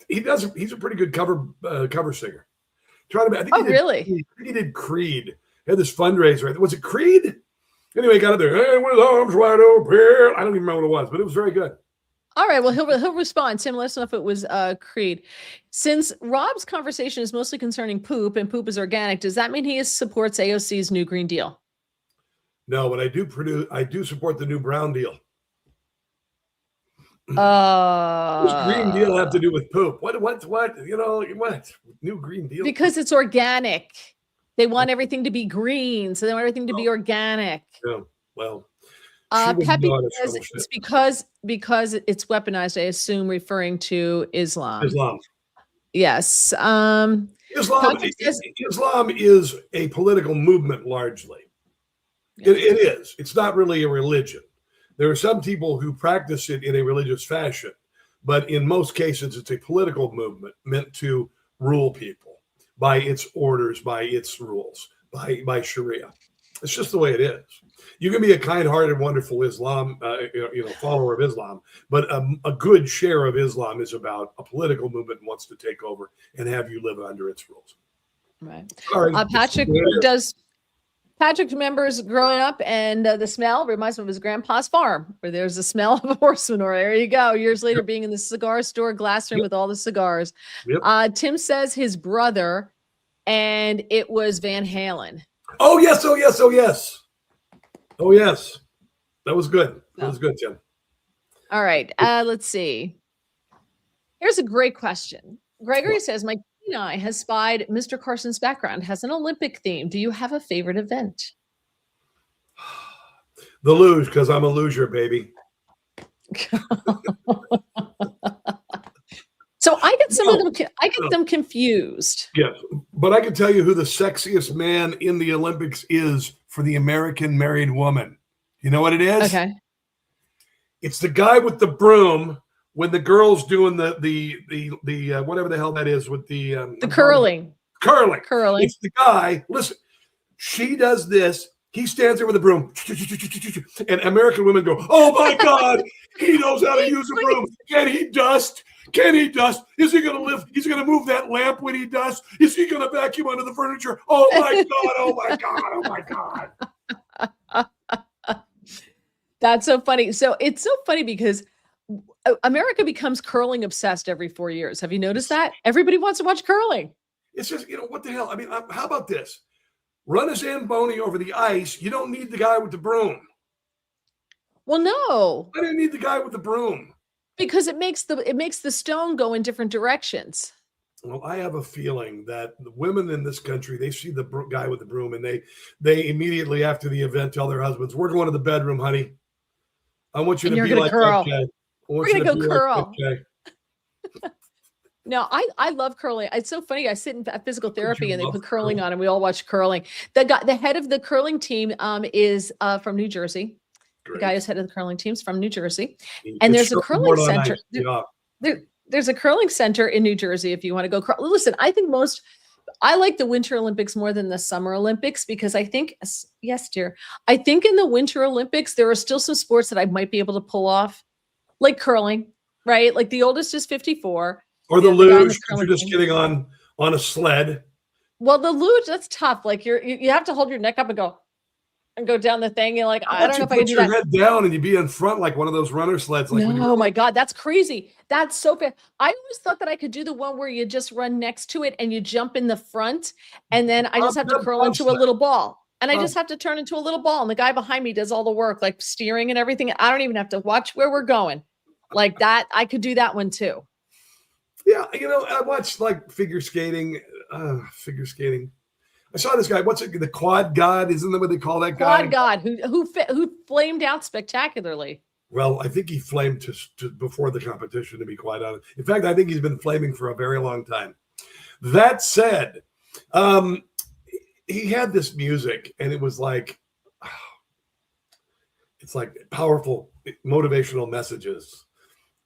He's a pretty good cover singer. Really? He did Creed. He had this fundraiser. Was it Creed? Anyway, he got it there. Hey, with arms wide open. I don't even remember what it was, but it was very good. All right. Well, he'll respond. Tim, let us know if it was Creed. Since Rob's conversation is mostly concerning poop and poop is organic, does that mean he supports AOC's new Green Deal? No, but I do support the new brown deal. What does Green Deal have to do with poop? What? You know, what? New Green Deal? Because it's organic. They want everything to be green, so they want everything to be organic. Yeah, well. Peppy says it's because it's weaponized, I assume, referring to Islam. Islam. Yes. Islam is a political movement largely. Yeah. It is. It's not really a religion. There are some people who practice it in a religious fashion, but in most cases, it's a political movement meant to rule people by its orders, by its rules, by Sharia. It's just the way it is. You can be a kind-hearted, wonderful Islam, follower of Islam, but a good share of Islam is about a political movement and wants to take over and have you live under its rules. Right. Patrick remembers growing up, and the smell reminds him of his grandpa's farm, where there's a smell of a horse manure. There you go. Years later, being in the cigar store glass room with all the cigars. Yep. Tim says his brother, and it was Van Halen. Oh, yes. Oh, yes. Oh, yes. Oh, yes. That was good. That was good, Tim. All right. Let's see. Here's a great question. Gregory says, my keen eye has spied Mr. Carson's background has an Olympic theme. Do you have a favorite event? The luge, because I'm a loser, baby. So I get some of them. I get them confused. Yes, but I can tell you who the sexiest man in the Olympics is for the American married woman. You know what it is? Okay. It's the guy with the broom when the girl's doing the whatever the hell that is with the curling. Curling. It's the guy. Listen, she does this. He stands there with a broom, and American women go, "Oh my God, he knows how to use a broom. Can he dust? Can he dust? Is he going to lift? He's going to move that lamp when he dusts? Is he going to vacuum under the furniture? Oh my God! Oh my God! Oh my God!" That's so funny. So it's so funny because America becomes curling obsessed every 4 years. Have you noticed that? Everybody wants to watch curling. It's just, what the hell? I mean, how about this? Run a Zamboni over the ice. You don't need the guy with the broom. Well, no. I didn't need the guy with the broom. Because it makes the stone go in different directions. Well, I have a feeling that the women in this country, they see the guy with the broom and they immediately after the event tell their husbands, "We're going to the bedroom, honey. I want you to be like that guy. We're going to go curl." No, I love curling. It's so funny. I sit in physical therapy and they put curling on and we all watch curling. The head of the curling team is from New Jersey. Great. The guy who's head of the curling team's from New Jersey. And there's a curling center. There's a curling center in New Jersey if you want to go curl. Listen, I like the Winter Olympics more than the Summer Olympics because I think, yes, dear, I think in the Winter Olympics, there are still some sports that I might be able to pull off, like curling, right? Like the oldest is 54. Or the luge, you're just getting on a sled. Well, the luge, that's tough. Like you have to hold your neck up and go down the thing. You're like, I don't know if I can do that. Put your head down and you be in front like one of those runner sleds. Like oh my God, that's crazy. That's so fast. I always thought that I could do the one where you just run next to it and you jump in the front, and then I just have to curl into a little ball. And I just have to turn into a little ball, and the guy behind me does all the work, like steering and everything. I don't even have to watch where we're going. Like that, I could do that one too. Yeah, I watched like figure skating. I saw this guy. What's it? The quad god? Isn't that what they call that guy? Quad god who flamed out spectacularly. Well, I think he flamed to before the competition, to be quite honest. In fact, I think he's been flaming for a very long time. That said, he had this music, and it was like, it's like powerful motivational messages.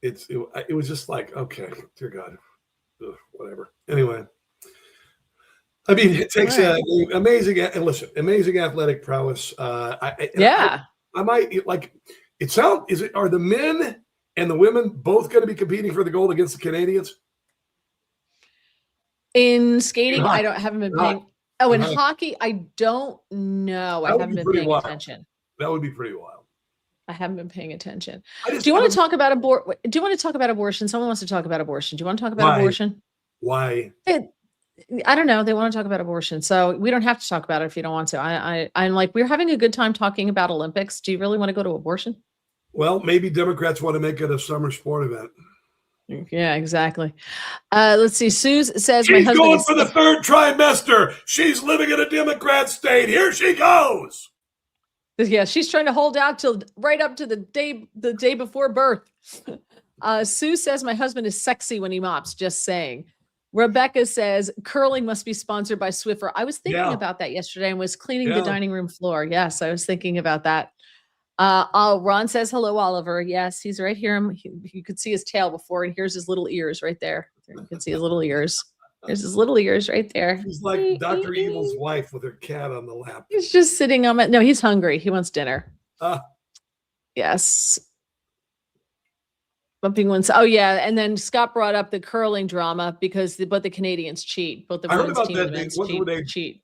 It was just like, okay, dear God, whatever. Anyway, I mean, it takes amazing athletic prowess. I might like it. Are the men and the women both going to be competing for the gold against the Canadians? In skating, I haven't been paying. Oh, in hockey, I don't know. I haven't been paying attention. That would be pretty wild. I haven't been paying attention. Do you want to talk about abortion? Someone wants to talk about abortion. Do you want to talk about abortion? Why? I don't know. They want to talk about abortion. So we don't have to talk about it if you don't want to. I'm like, we're having a good time talking about Olympics. Do you really want to go to abortion? Well, maybe Democrats want to make it a summer sport event. Yeah, exactly. Let's see. Sue says my She's husband going is for the third trimester. She's living in a Democrat state. Here she goes. Yeah, she's trying to hold out till right up to the day before birth. Sue says my husband is sexy when he mops. Just saying. Rebecca says curling must be sponsored by Swiffer. I was thinking about that yesterday and was cleaning the dining room floor. Yes, I was thinking about that. Ron says hello, Oliver. Yes, he's right here. You could see his tail before, and here's his little ears right there. You can see his little ears. There's his little ears right there. He's like Dr. Evil's wife with her cat on the lap. He's just sitting on my. No, he's hungry. He wants dinner. Yes. Bumping ones. Oh yeah, and then Scott brought up the curling drama because but the Canadians cheat. Both the women's team and the men's cheat.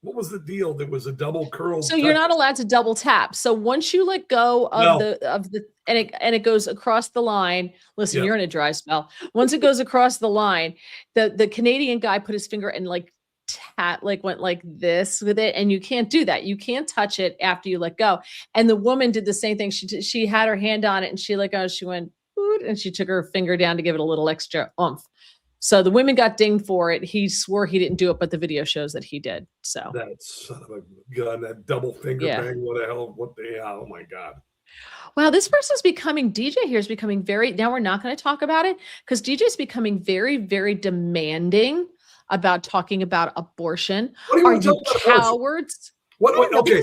What was the deal? There was a double curl. So you're not allowed to double tap. So once you let go of the and it goes across the line. Listen, you're in a dry spell. Once it goes across the line, the Canadian guy put his finger and went like this with it, and you can't do that. You can't touch it after you let go. And the woman did the same thing. She had her hand on it, and she let go. She went, and she took her finger down to give it a little extra oomph. So the women got dinged for it. He swore he didn't do it, but the video shows that he did. So that son of a gun, that double finger bang. What the hell? Oh my God. Wow, this person's DJ here is becoming very, now we're not going to talk about it because DJ is becoming very, very demanding about talking about abortion. Are you cowards? Okay.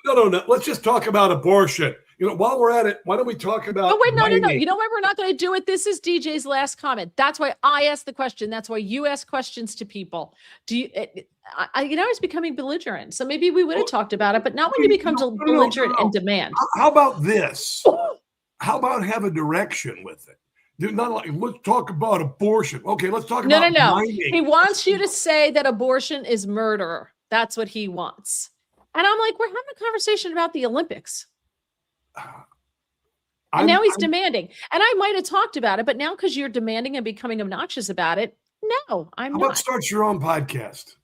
No. Let's just talk about abortion. While we're at it, why don't we talk about? Oh, wait, no. You know why we're not going to do it? This is DJ's last comment. That's why I asked the question. That's why you ask questions to people. Do you? He's becoming belligerent. So maybe we would have talked about it, but not when you become belligerent and demand. How about this? How about have a direction with it? Not like let's talk about abortion. Okay, let's talk about mining. He wants you to say that abortion is murder. That's what he wants. And I'm like, we're having a conversation about the Olympics. And now he's demanding. And I might have talked about it, but now because you're demanding and becoming obnoxious about it, no, I'm not. How about start your own podcast?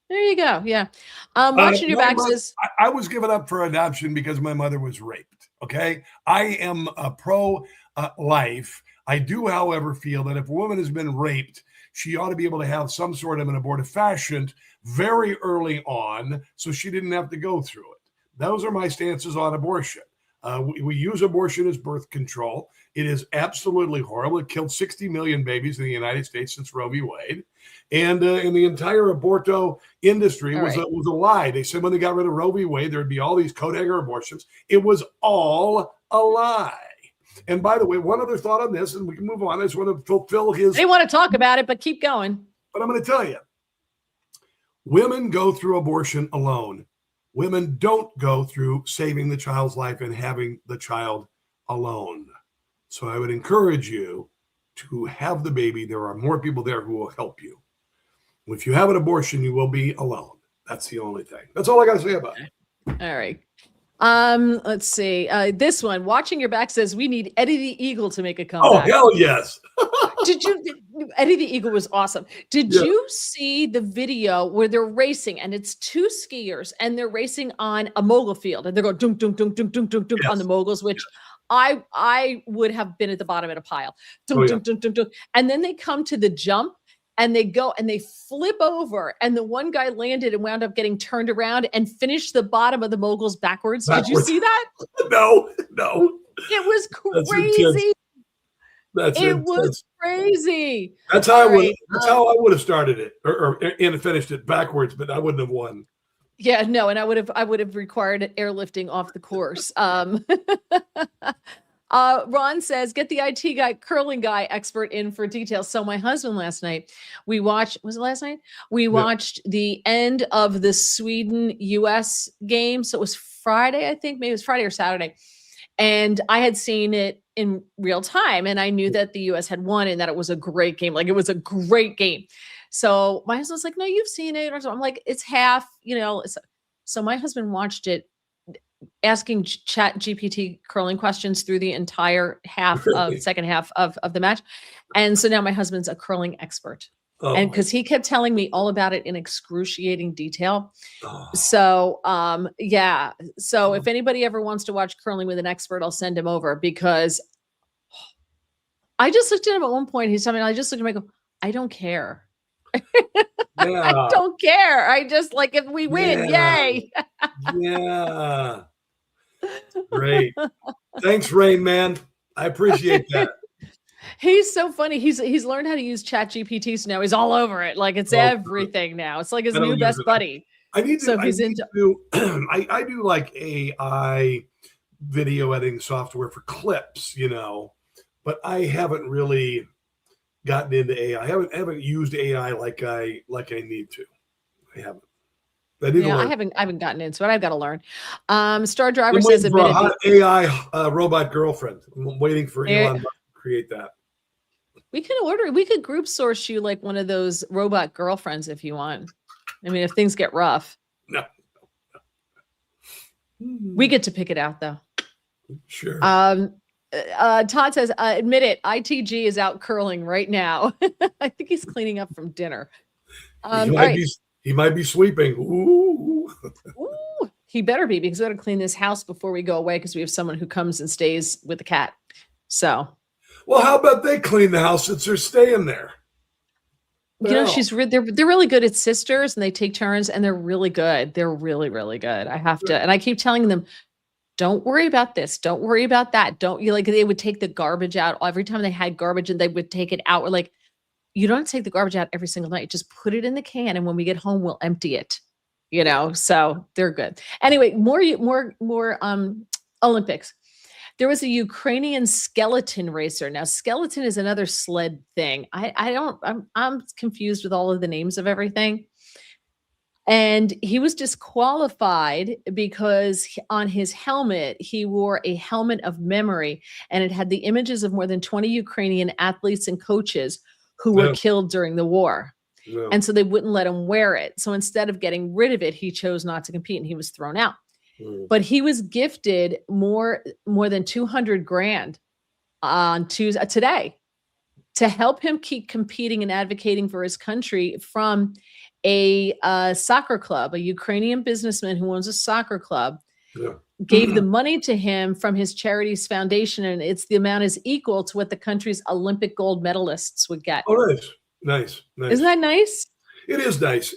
There you go. Yeah. Watching your back says I was given up for adoption because my mother was raped. Okay. I am a pro life. I do, however, feel that if a woman has been raped, she ought to be able to have some sort of an abortifacient very early on so she didn't have to go through it. Those are my stances on abortion. We use abortion as birth control. It is absolutely horrible. It killed 60 million babies in the United States since Roe v. Wade. And in the entire aborto industry was a lie. They said when they got rid of Roe v. Wade, there'd be all these coat-hanger abortions. It was all a lie. And by the way, one other thought on this, and we can move on. I just want to fulfill his... They want to talk about it, but keep going. But I'm going to tell you, women go through abortion alone. Women don't go through saving the child's life and having the child alone. So I would encourage you to have the baby. There are more people there who will help you. If you have an abortion, you will be alone. That's the only thing. That's all I got to say about it. All right. Let's see. This one, Watching Your Back says we need Eddie the Eagle to make a comeback. Oh, hell yes. Eddie the Eagle was awesome. Did you see the video where they're racing and it's two skiers and they're racing on a mogul field and they're going dunk, dunk, dunk, dunk, dunk, dunk, dunk on the moguls, which I would have been at the bottom of a pile. Dunk, dunk, dunk, dunk, dunk. And then they come to the jump and they go and they flip over and the one guy landed and wound up getting turned around and finished the bottom of the moguls backwards. Did you see that? No. It was crazy. It was crazy. That's how I would have started it and finished it backwards, but I wouldn't have won. Yeah, no, and I would have required airlifting off the course. Ron says, get the IT guy, curling guy expert in for details. So my husband last night, we watched the end of the Sweden-US game. So it was Friday, I think, maybe it was Friday or Saturday. And I had seen it in real time. And I knew that the US had won and that it was a great game. Like it was a great game. So my husband's like, no, you've seen it. I'm like, it's half, So my husband watched it, asking Chat GPT curling questions through the entire second half of the match. And so now my husband's a curling expert. Oh And my. because he kept telling me all about it in excruciating detail. Oh, So, yeah. So if anybody ever wants to watch curling with an expert, I'll send him over because I just looked at him at one point. He's telling me, I just looked at him, I go, I don't care. I yeah. don't care. I just like if we win, Yeah. yay. Yeah. Great. Thanks, Rain Man. I appreciate that. He's so funny. He's learned how to use Chat GPT, so now he's all over it. Like it's Oh, everything now. It's like his I don't new use best it. buddy. I need So to. I he's need into to. I do like AI video editing software for clips, but I haven't really gotten into AI. I haven't used AI like I need to. I haven't. I need to yeah, I learn. haven't gotten into it. I've got to learn. Star Driver I'm says waiting for a admitted hot AI robot girlfriend. I'm waiting for Eh, Elon Musk to create that. we could group source you like one of those robot girlfriends if you want. I mean, if things get rough. No. We get to pick it out though. Sure. Todd says, admit it, ITG is out curling right now. I think he's cleaning up from dinner. He might be sweeping. Ooh. Ooh, he better be because we got to clean this house before we go away because we have someone who comes and stays with the cat. So, well, how about they clean the house since they're staying there? they're really good at sisters and they take turns and they're really good. They're really, really good. I have to, and I keep telling them, don't worry about this. Don't worry about that. Don't you like they would take the garbage out every time they had garbage and they would take it out. We're like, you don't take the garbage out every single night. Just put it in the can. And when we get home, we'll empty it, so they're good. Anyway, more Olympics. There was a Ukrainian skeleton racer. Now, skeleton is another sled thing. I'm confused with all of the names of everything. And he was disqualified because on his helmet, he wore a helmet of memory, and it had the images of more than 20 Ukrainian athletes and coaches who were killed during the war. No. And so they wouldn't let him wear it. So instead of getting rid of it, he chose not to compete and he was thrown out. But he was gifted more than 200 grand on Tuesday today to help him keep competing and advocating for his country from a soccer club. A Ukrainian businessman who owns a soccer club gave the money to him from his charity's foundation, and the amount is equal to what the country's Olympic gold medalists would get. Oh, nice. Isn't that nice? It is nice.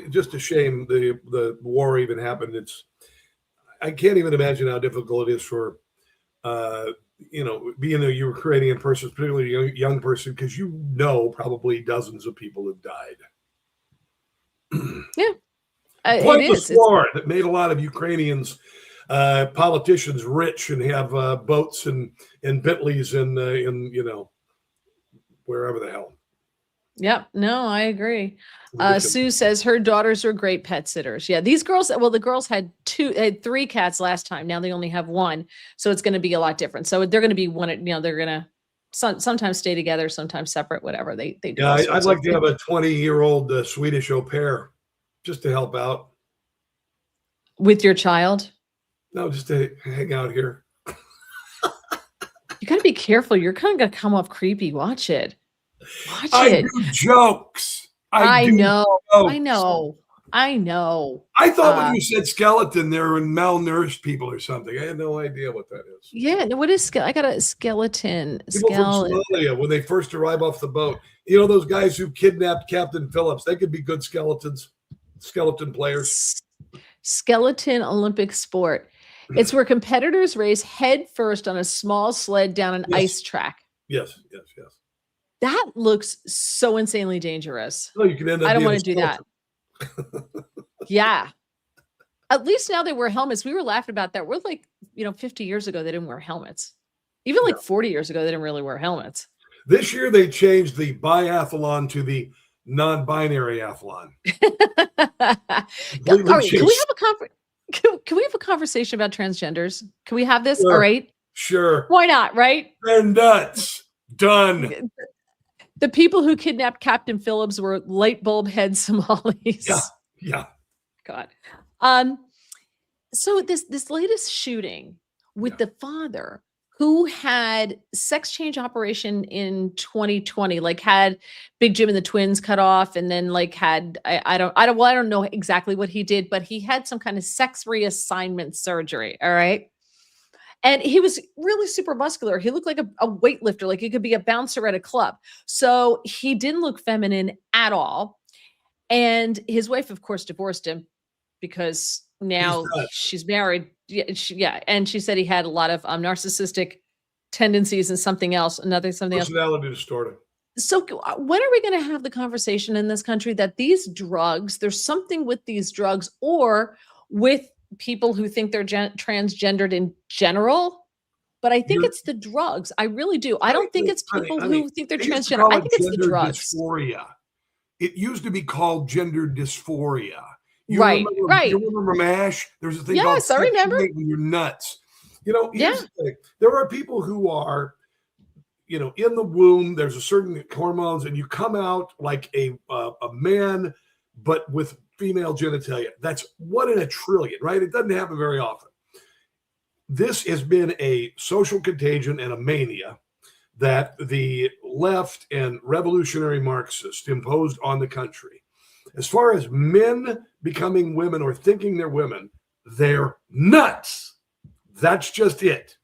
Just a shame the war even happened. I can't even imagine how difficult it is for, being a Ukrainian person, particularly a young person, because probably dozens of people have died. Yeah, Pointless war that made a lot of Ukrainians politicians rich and have boats and Bentleys in wherever the hell. Yep. No, I agree. Sue says her daughters are great pet sitters. Yeah, these girls. Well, the girls had 3 cats last time. Now they only have 1, so it's going to be a lot different. So they're going to be one. They're going to sometimes stay together, sometimes separate. Whatever they do. Yeah, I'd like to have a 20-year-old Swedish au pair just to help out with your child. No, just to hang out here. You got to be careful. You're kind of going to come off creepy. Watch it. I do jokes. I know. Jokes. I know. I thought when you said skeleton, they were malnourished people or something. I had no idea what that is. Yeah. What is I got a skeleton. People from Somalia, when they first arrive off the boat, those guys who kidnapped Captain Phillips, they could be good skeletons, skeleton players. Skeleton Olympic sport. It's where competitors race head first on a small sled down an ice track. Yes. That looks so insanely dangerous. No, you can end up. I don't want to do that. Yeah. At least now they wear helmets. We were laughing about that. We're like, 50 years ago, they didn't wear helmets. Even like 40 years ago, they didn't really wear helmets. This year, they changed the biathlon to the non-binary athlon. All right, can we have a conversation about transgenders? Can we have this? Sure. All right. Sure. Why not? Right? They're nuts. Done. The people who kidnapped Captain Phillips were light bulb head Somalis. Yeah. God. So this latest shooting with the father who had sex change operation in 2020, like had Big Jim and the twins cut off, and then like had I don't know exactly what he did, but he had some kind of sex reassignment surgery. All right. And he was really super muscular. He looked like a weightlifter, like he could be a bouncer at a club. So he didn't look feminine at all. And his wife, of course, divorced him because He's now nuts. she's married. Yeah, and she said he had a lot of narcissistic tendencies and something else, something else. Personality distorted. So when are we going to have the conversation in this country that these drugs, there's something with these drugs or with people who think they're transgendered in general? But I think it's the drugs. I really do. I don't think it's people who think they're transgender. I think it's the drugs. Dysphoria. It used to be called gender dysphoria. You Right. You remember MASH? There's a thing called Yes, I remember. when you're nuts. Here's the thing. There are people who are, in the womb, there's a certain hormones, and you come out like a man, but with female genitalia. That's 1 in a trillion, right? It doesn't happen very often. This has been a social contagion and a mania that the left and revolutionary Marxists imposed on the country. As far as men becoming women or thinking they're women, they're nuts. That's just it.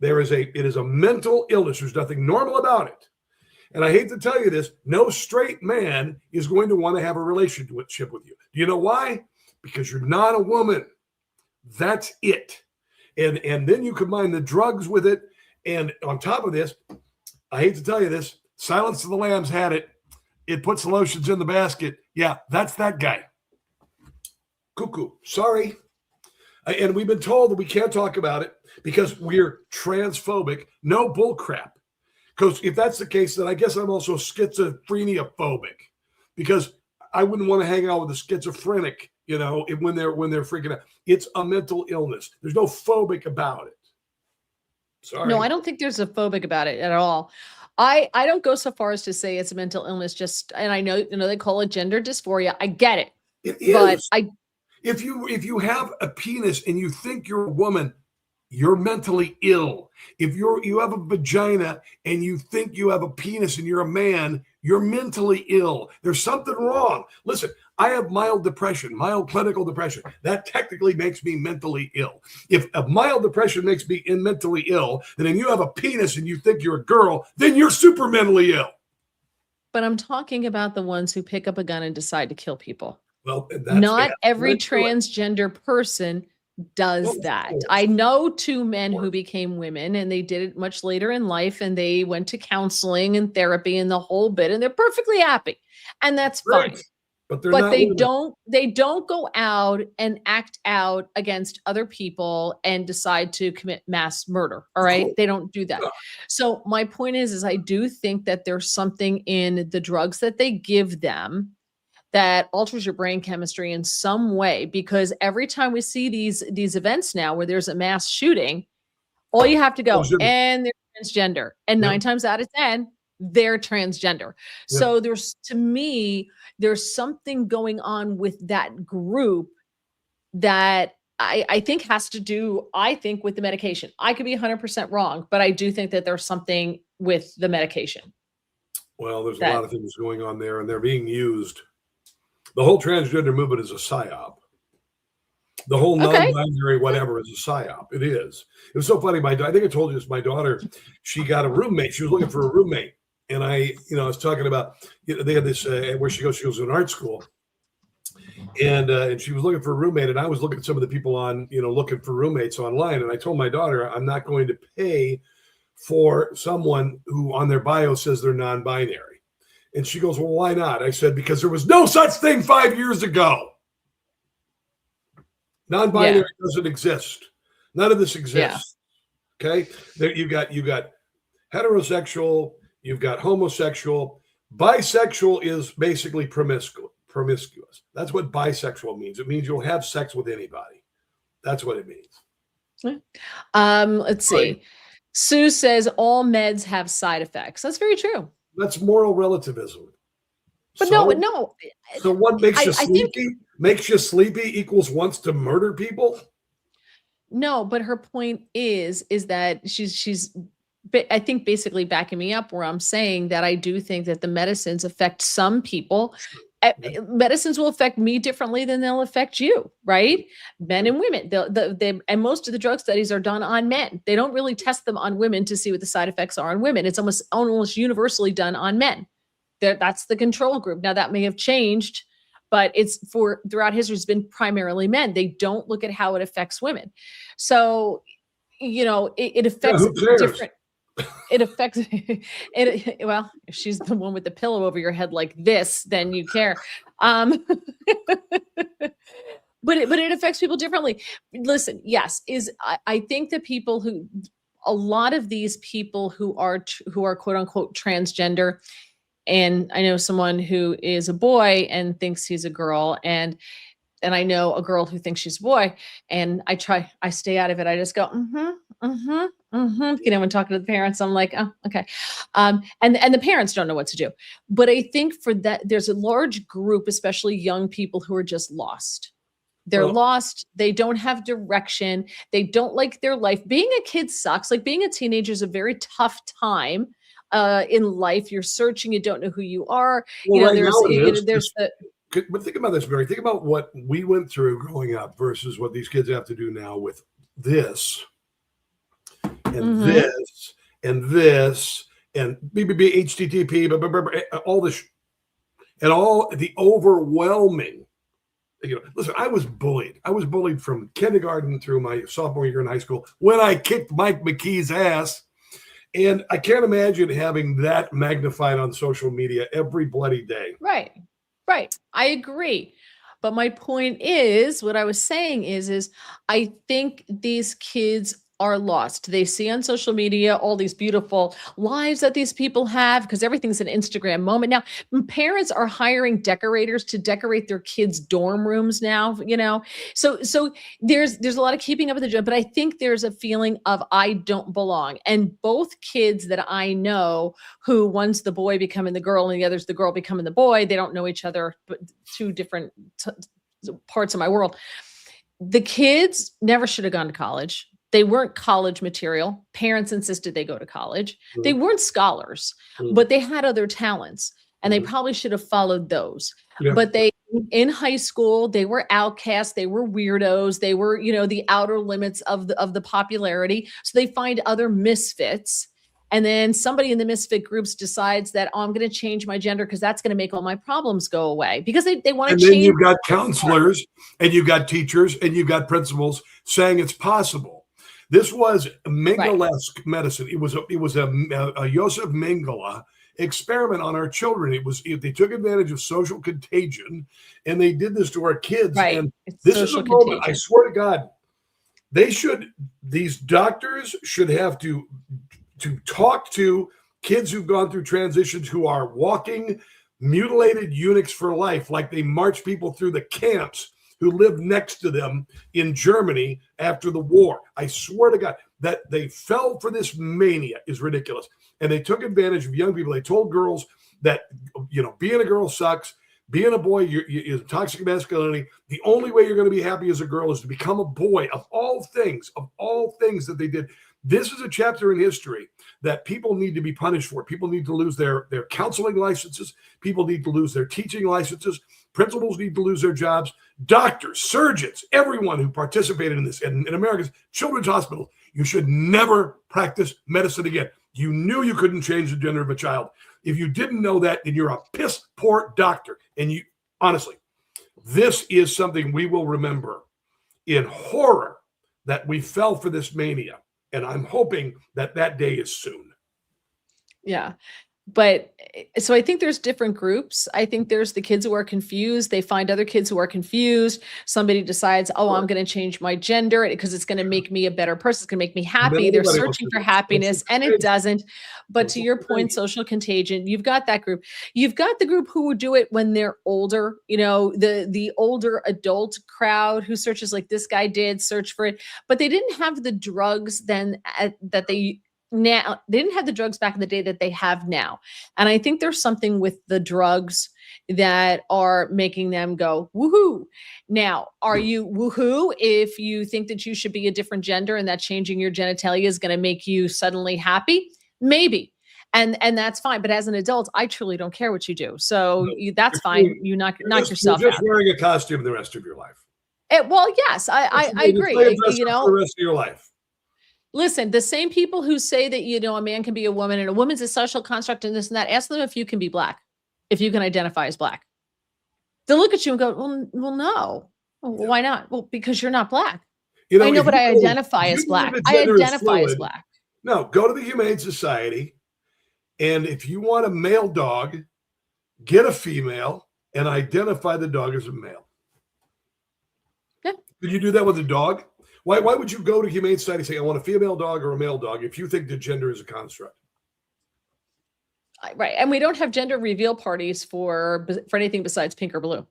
It is a mental illness. There's nothing normal about it. And I hate to tell you this, no straight man is going to want to have a relationship with you. Do you know why? Because you're not a woman. That's it. And then you combine the drugs with it. And on top of this, I hate to tell you this, Silence of the Lambs had it. It puts the lotions in the basket. Yeah, that's that guy. Cuckoo. Sorry. And we've been told that we can't talk about it because we're transphobic. No bull crap. Because if that's the case, then I guess I'm also schizophrenia phobic because I wouldn't want to hang out with a schizophrenic, when they're freaking out. It's a mental illness. There's no phobic about it. Sorry. No, I don't think there's a phobic about it at all. I don't go so far as to say it's a mental illness. And I know they call it gender dysphoria. I get it. It is. But if you have a penis and you think you're a woman, you're mentally ill. If you have a vagina and you think you have a penis and you're a man, you're mentally ill. There's something wrong. Listen, I have mild depression, mild clinical depression. That technically makes me mentally ill. If a mild depression makes me mentally ill, then if you have a penis and you think you're a girl, then you're super mentally ill. But I'm talking about the ones who pick up a gun and decide to kill people. Well, not every transgender person does that. I know 2 men who became women and they did it much later in life and they went to counseling and therapy and the whole bit and they're perfectly happy. And that's fine. But they don't go out and act out against other people and decide to commit mass murder. All right. They don't do that. So my point is I do think that there's something in the drugs that they give them that alters your brain chemistry in some way, because every time we see these events now where there's a mass shooting, all you have to go and they're transgender, and 9 times out of 10 they're transgender. So there's something going on with that group that I think has to do, with the medication. I could be 100% wrong, but I do think that there's something with the medication. Well, there's a lot of things going on there and they're being used. The whole transgender movement is a psyop. The whole non-binary whatever is a psyop. It is. It was so funny. I think I told you this. My daughter, she got a roommate. She was looking for a roommate. And I was talking about, they had this, where she goes to an art school. And she was looking for a roommate. And I was looking at some of the people on, looking for roommates online. And I told my daughter, I'm not going to pay for someone who on their bio says they're non-binary. And she goes, well, why not? I said, because there was no such thing 5 years ago. Non-binary doesn't exist. None of this exists. Okay? There you got heterosexual, you've got homosexual. Bisexual is basically promiscuous. That's what bisexual means. It means you'll have sex with anybody. That's what it means. Let's see. Sue says all meds have side effects. That's very true. That's moral relativism. But no. So what makes you sleepy? Makes you sleepy equals wants to murder people? No, but her point is that she's I think basically backing me up where I'm saying that I do think that the medicines affect some people. Yeah. Medicines will affect me differently than they'll affect you, right? Men and women. And most of the drug studies are done on men. They don't really test them on women to see what the side effects are on women. It's almost universally done on men. That's the control group. Now that may have changed, but it's for throughout history, it's been primarily men. They don't look at how it affects women. So, it Yeah, affects who cares? different. It affects it. Well, if she's the one with the pillow over your head like this, then you care. But it affects people differently. Listen, yes, I think that a lot of these people who are quote unquote transgender, and I know someone who is a boy and thinks he's a girl, and I know a girl who thinks she's a boy, and I stay out of it. I just go, when talking to the parents, I'm like, oh, okay. And the parents don't know what to do. But I think for that, there's a large group, especially young people, who are just lost. They're lost. They don't have direction. They don't like their life. Being a kid sucks. Like being a teenager is a very tough time in life. You're searching. You don't know who you are. Well, right now There's the. But think about this, Mary. Think about what we went through growing up versus what these kids have to do now with this and this and this and BBB, HTTP, all this, and all the overwhelming. Listen, I was bullied. I was bullied from kindergarten through my sophomore year in high school when I kicked Mike McKee's ass. And I can't imagine having that magnified on social media every bloody day. Right. Right. I agree. But my point is, what I was saying is I think these kids are lost. They see on social media all these beautiful lives that these people have because everything's an Instagram moment. Now, parents are hiring decorators to decorate their kids' dorm rooms now, So there's a lot of keeping up with the job, but I think there's a feeling of I don't belong. And both kids that I know who one's the boy becoming the girl and the other's the girl becoming the boy, they don't know each other, but two different parts of my world. The kids never should have gone to college. They weren't college material. Parents insisted they go to college. Mm-hmm. They weren't scholars, but they had other talents and they probably should have followed those. Yeah. But in high school, they were outcasts. They were weirdos. They were, the outer limits of the popularity. So they find other misfits. And then somebody in the misfit groups decides that, I'm going to change my gender because that's going to make all my problems go away because they want to change. And then you've got counselors and you've got teachers and you've got principals saying it's possible. This was Mengele-esque medicine. It was a Joseph Mengele experiment on our children. They took advantage of social contagion, and they did this to our kids. Right. And this is a moment, I swear to God, these doctors should have to talk to kids who've gone through transitions who are walking mutilated eunuchs for life, like they march people through the camps who lived next to them in Germany after the war. I swear to God, that they fell for this mania is ridiculous. And they took advantage of young people. They told girls that, being a girl sucks. Being a boy, you're toxic masculinity. The only way you're going to be happy as a girl is to become a boy. Of all things that they did. This is a chapter in history that people need to be punished for. People need to lose their counseling licenses. People need to lose their teaching licenses. Principals need to lose their jobs. Doctors, surgeons, everyone who participated in this, and in America's children's hospitals, you should never practice medicine again. You knew you couldn't change the gender of a child. If you didn't know that, then you're a piss poor doctor. And honestly, this is something we will remember in horror that we fell for this mania. And I'm hoping that day is soon. Yeah. But so I think there's different groups. I think there's the kids who are confused. They find other kids who are confused. Somebody decides, I'm going to change my gender because it's going to make me a better person. It's going to make me happy. They're searching for happiness and it doesn't. But to your point, social contagion, you've got that group. You've got the group who would do it when they're older, the older adult crowd who searches like this guy did, search for it. But they didn't have the drugs then that they didn't have the drugs back in the day that they have now. And I think there's something with the drugs that are making them go woohoo. Now, are you woohoo if you think that you should be a different gender and that changing your genitalia is going to make you suddenly happy? Maybe. And that's fine. But as an adult, I truly don't care what you do. So that's fine. You knock yourself you're just out. wearing a costume the rest of your life. Well, yes, I agree. For the rest of your life. Listen, the same people who say that, a man can be a woman and a woman's a social construct and this and that, ask them if you can be black, if you can identify as black. They'll look at you and go, well, no. Well, why not? Well, because you're not black. I know, but I identify as black. I identify as black. No, go to the Humane Society. And if you want a male dog, get a female and identify the dog as a male. Yeah. Did you do that with a dog? Why would you go to Humane Society and say, I want a female dog or a male dog if you think the gender is a construct? Right. And we don't have gender reveal parties for anything besides pink or blue.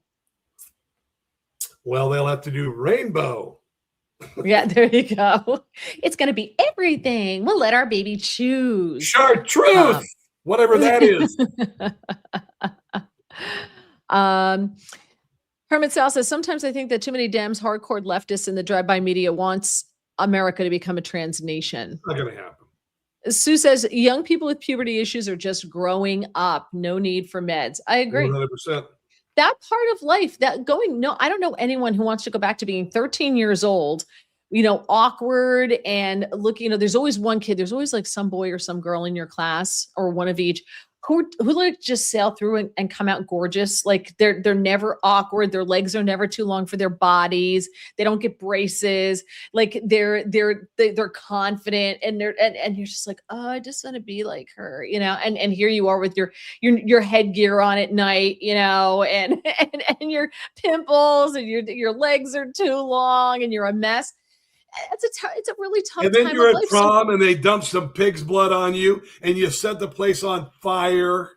Well, they'll have to do rainbow. Yeah, there you go. It's going to be everything. We'll let our baby choose. Chartreuse, whatever that is. Hermit Sal says, sometimes I think that too many Dems, hardcore leftists in the drive-by media wants America to become a trans nation. Not going to happen. Sue says, young people with puberty issues are just growing up. No need for meds. I agree. 100%. That part of life, I don't know anyone who wants to go back to being 13 years old, awkward and looking, there's always one kid, there's always like some boy or some girl in your class or one of each who like just sail through and come out gorgeous. Like they're never awkward. Their legs are never too long for their bodies. They don't get braces. Like they're confident and and you're just like, oh, I just want to be like her, and here you are with your headgear on at night, and your pimples and your legs are too long and you're a mess. It's a really tough time. And then you're at prom and they dump some pig's blood on you and you set the place on fire.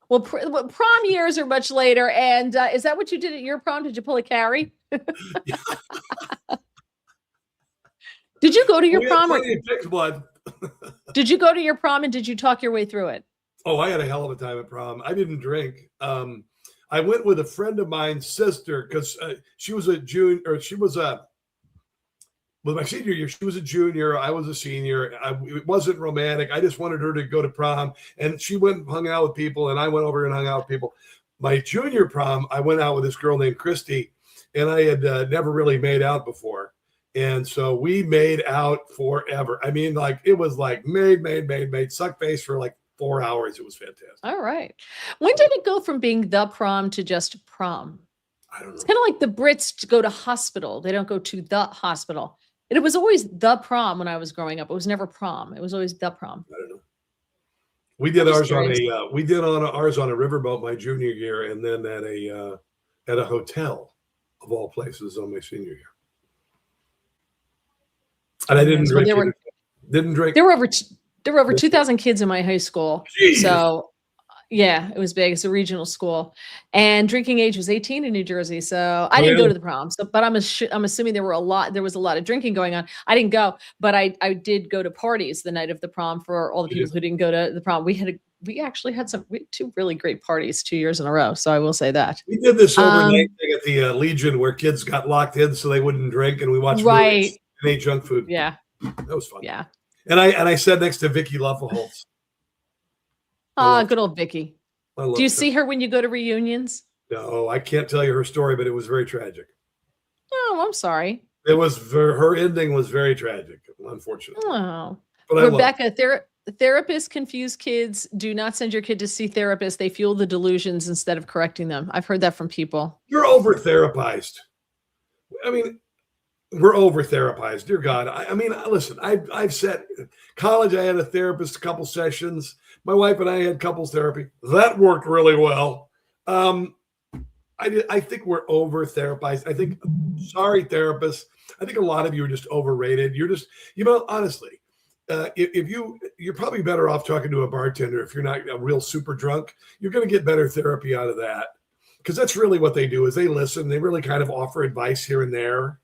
Well, prom years are much later. And is that what you did at your prom? Did you pull a Carrie? Did you go to your prom? Pig's blood. Did you go to your prom and did you talk your way through it? Oh, I had a hell of a time at prom. I didn't drink. I went with a friend of mine's sister because she was a junior, or she was with my senior year, she was a junior. I was a senior. It wasn't romantic. I just wanted her to go to prom. And she went and hung out with people, and I went over and hung out with people. My junior prom, I went out with this girl named Christy, and I had never really made out before. And so we made out forever. I mean, like, it was like made, suck face for like 4 hours. It was fantastic. All right. When did it go from being the prom to just prom? I don't know. It's kind of like the Brits go to hospital. They don't go to the hospital. It was always the prom when I was growing up. It was never prom. It was always the prom. I don't know. We did ours on a riverboat my junior year, and then at a hotel of all places on my senior year. And I didn't drink. Didn't drink. There were over 2,000 kids in my high school. Jeez. So yeah, it was big. It's a regional school, and drinking age was 18 in New Jersey. So I didn't go to the prom. So, but I'm assuming there was a lot of drinking going on. I didn't go, but I did go to parties the night of the prom for all the people who didn't go to the prom. We actually had two really great parties 2 years in a row. So I will say that. We did this overnight thing at the Legion where kids got locked in so they wouldn't drink, and we watched movies and ate junk food. Yeah, that was fun. Yeah, and I sat next to Vicky Luffelholtz. Good old Vicky. Do you see her when you go to reunions? No, I can't tell you her story, but it was very tragic. Oh, I'm sorry. It was her ending was very tragic, unfortunately. Oh, but Rebecca, therapists confuse kids. Do not send your kid to see therapists. They fuel the delusions instead of correcting them. I've heard that from people. You're over therapized. I mean, we're over therapized. Dear God. I mean, listen, I've said college, I had a therapist, a couple sessions. My wife and I had couples therapy. That worked really well. I think we're over therapized. I think, sorry, therapists. I think a lot of you are just overrated. You're just, honestly, if you're probably better off talking to a bartender if you're not a real super drunk. You're going to get better therapy out of that, because that's really what they do is they listen. They really kind of offer advice here and there.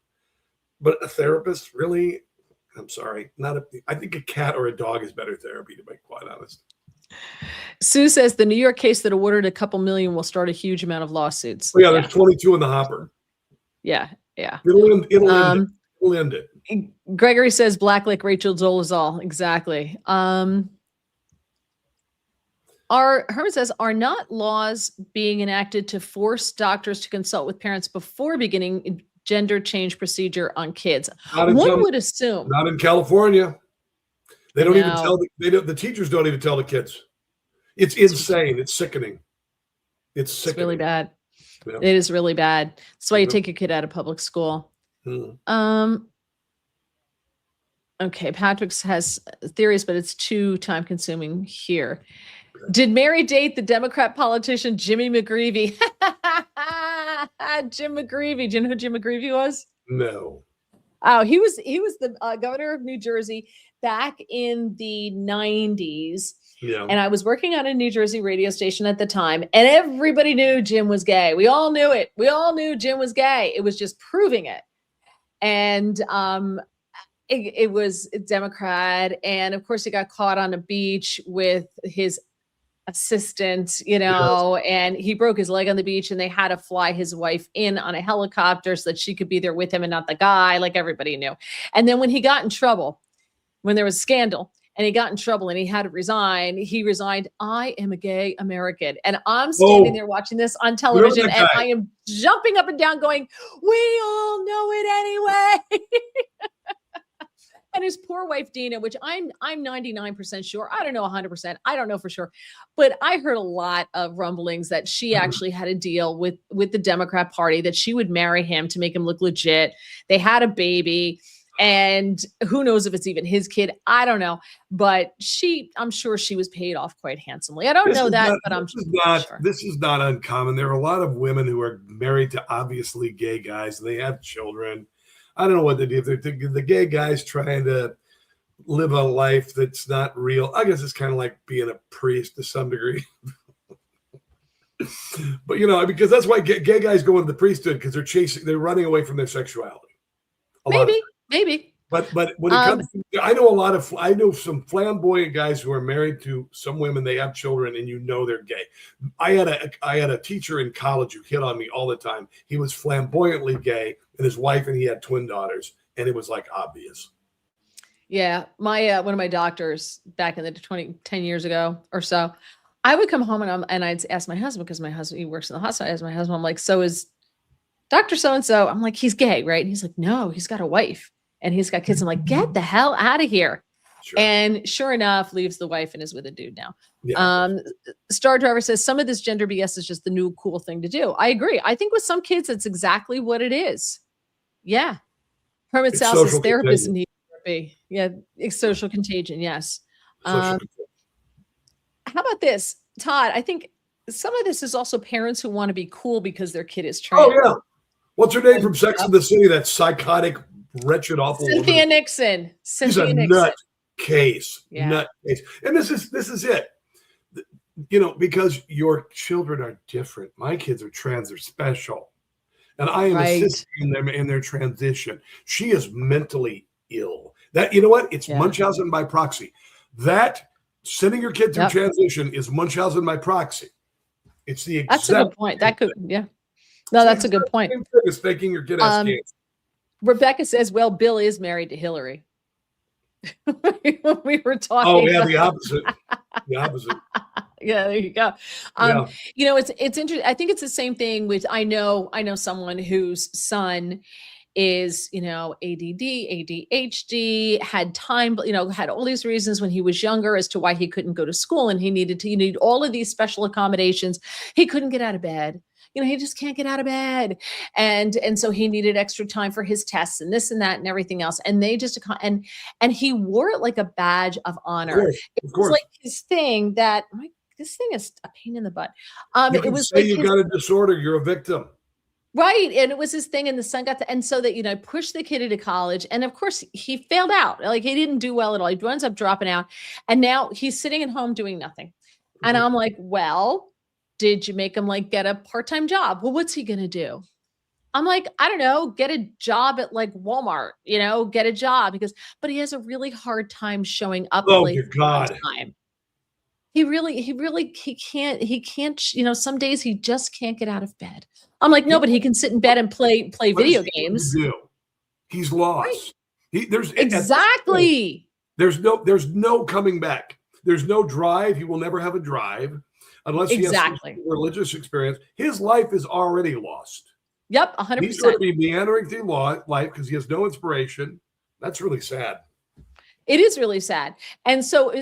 But a therapist, really, I'm sorry, I think a cat or a dog is better therapy, to be quite honest. Sue says the New York case that awarded a couple million will start a huge amount of lawsuits. Oh, yeah, there's 22 in the hopper. Yeah. It'll end it. Gregory says black like Rachel Dolezal. Exactly. Herman says, are not laws being enacted to force doctors to consult with parents before beginning gender change procedure on kids? One would assume. Not in California. They don't even tell the teachers don't even tell the kids. It's insane. It's sickening. It's really bad. Yeah. It is really bad. That's why you take your kid out of public school. Okay, Patrick has theories, but it's too time consuming here. Did Mary date the Democrat politician Jimmy McGreevey? Jim McGreevey. Do you know who Jim McGreevey was? No. Oh, he was the governor of New Jersey back in the 90s. Yeah. And I was working on a New Jersey radio station at the time, and everybody knew Jim was gay. We all knew it. We all knew Jim was gay. It was just proving it. And it was a Democrat. And of course, he got caught on a beach with his assistant, and he broke his leg on the beach, and they had to fly his wife in on a helicopter so that she could be there with him and not the guy, like everybody knew. And then when he got in trouble, when there was a scandal and he got in trouble and he had to resign, he resigned. I am a gay American. And I'm standing there watching this on television, and I am jumping up and down going, we all know it anyway. And his poor wife, Dina, which I'm 99% sure. I don't know 100%. I don't know for sure. But I heard a lot of rumblings that she actually had a deal with the Democrat Party, that she would marry him to make him look legit. They had a baby. And who knows if it's even his kid? I don't know. But I'm sure she was paid off quite handsomely. I don't know that, but I'm sure. This is not uncommon. There are a lot of women who are married to obviously gay guys, and they have children. I don't know what they do. If the gay guy's trying to live a life that's not real, I guess it's kind of like being a priest to some degree. But, because that's why gay guys go into the priesthood, because they're running away from their sexuality. Maybe. But when it comes to, I know some flamboyant guys who are married to some women, they have children, and they're gay. I had a teacher in college who hit on me all the time. He was flamboyantly gay, and his wife and he had twin daughters, and it was like obvious. Yeah. My one of my doctors back in the 10 years ago or so, I would come home and I'd ask my husband, because my husband, he works in the hospital. I asked my husband, I'm like, so is Dr. So-and-so? I'm like, he's gay, right? And he's like, no, he's got a wife and he's got kids. I'm like, get the hell out of here. Sure. And sure enough, leaves the wife and is with a dude now. Yeah. Star Driver says some of this gender BS is just the new cool thing to do. I agree. I think with some kids, it's exactly what it is. Yeah. Hermit South says therapists need therapy. Yeah. It's social contagion. Yes. How about this, Todd? I think some of this is also parents who want to be cool because their kid is trans. Oh, yeah. What's her name from Sex and the City? That psychotic, wretched, awful Cynthia woman. Nixon. She's a nut case. Yeah. Nut case. And this is it. Because your children are different. My kids are trans. They're special. And I am assisting them in their transition. She is mentally ill. That, you know what? It's Munchausen by proxy. That sending your kid through transition is Munchausen by proxy. It's the exact. That's a good point. That could, No, that's a good point. It's making your kid have cancer. Rebecca says, well, Bill is married to Hillary. We were talking. Oh, yeah, the opposite. The opposite. Yeah, there you go. It's interesting. I think it's the same thing with, I know someone whose son is, ADD, ADHD, had time, had all these reasons when he was younger as to why he couldn't go to school, and he needed all of these special accommodations. He couldn't get out of bed. He just can't get out of bed. And so he needed extra time for his tests and this and that and everything else. And they just, and he wore it like a badge of honor. It was like his thing that, this thing is a pain in the butt. It was like you got a disorder, you're a victim. Right. And it was his thing, and the son got and so that, pushed the kid into college. And of course he failed out. Like, he didn't do well at all. He ends up dropping out. And now he's sitting at home doing nothing. Mm-hmm. And I'm like, well, did you make him get a part-time job? Well, what's he going to do? I'm like, I don't know, get a job at Walmart, get a job but he has a really hard time showing up late on time. he can't, you know, some days he just can't get out of bed. I'm like, no, but he can sit in bed and play What is video he going to games. do? He's Right. lost. There's Exactly. there's no coming back. There's no drive. He will never have a drive unless he has some Exactly. religious experience. His life is already lost. Yep, He's going to 100%. be meandering through life because he has no inspiration. That's really sad. It is really sad. And so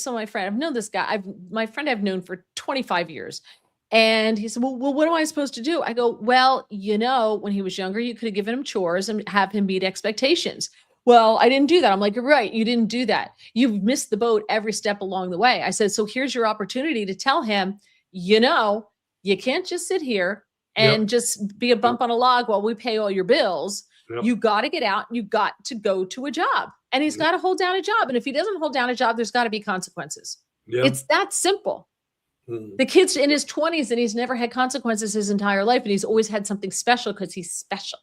my friend, I've known this guy. My friend I've known for 25 years. And he said, well, what am I supposed to do? I go, well, you know, when he was younger, you could have given him chores and have him meet expectations. Well, I didn't do that. I'm like, you're right. You didn't do that. You've missed the boat every step along the way. I said, so here's your opportunity to tell him, you know, you can't just sit here and just be a bump on a log while we pay all your bills. Yep. You got to get out. You got to go to a job, and he's got to hold down a job. And if he doesn't hold down a job, there's got to be consequences. Yep. It's that simple. The kid's in his 20s and he's never had consequences his entire life. And he's always had something special because he's special.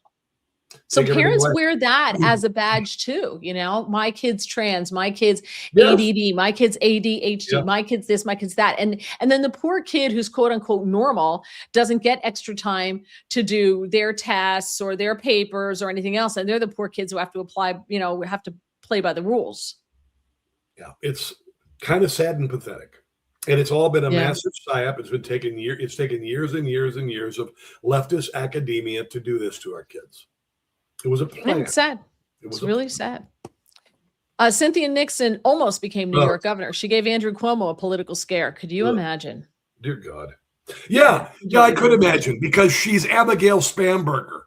So parents wear that as a badge too. You know, my kid's trans, my kid's ADD, my kid's ADHD, my kid's this, my kid's that. And then the poor kid who's quote unquote normal doesn't get extra time to do their tests or their papers or anything else. And they're the poor kids who have to apply, you know, have to play by the rules. Yeah, it's kind of sad and pathetic. And it's all been a massive psyop. It's taken years and years and years of leftist academia to do this to our kids. It was a plan. It's sad. It's really sad. Cynthia Nixon almost became New York governor. She gave Andrew Cuomo a political scare. Could you imagine? Dear God. Yeah, I could imagine because she's Abigail Spamberger.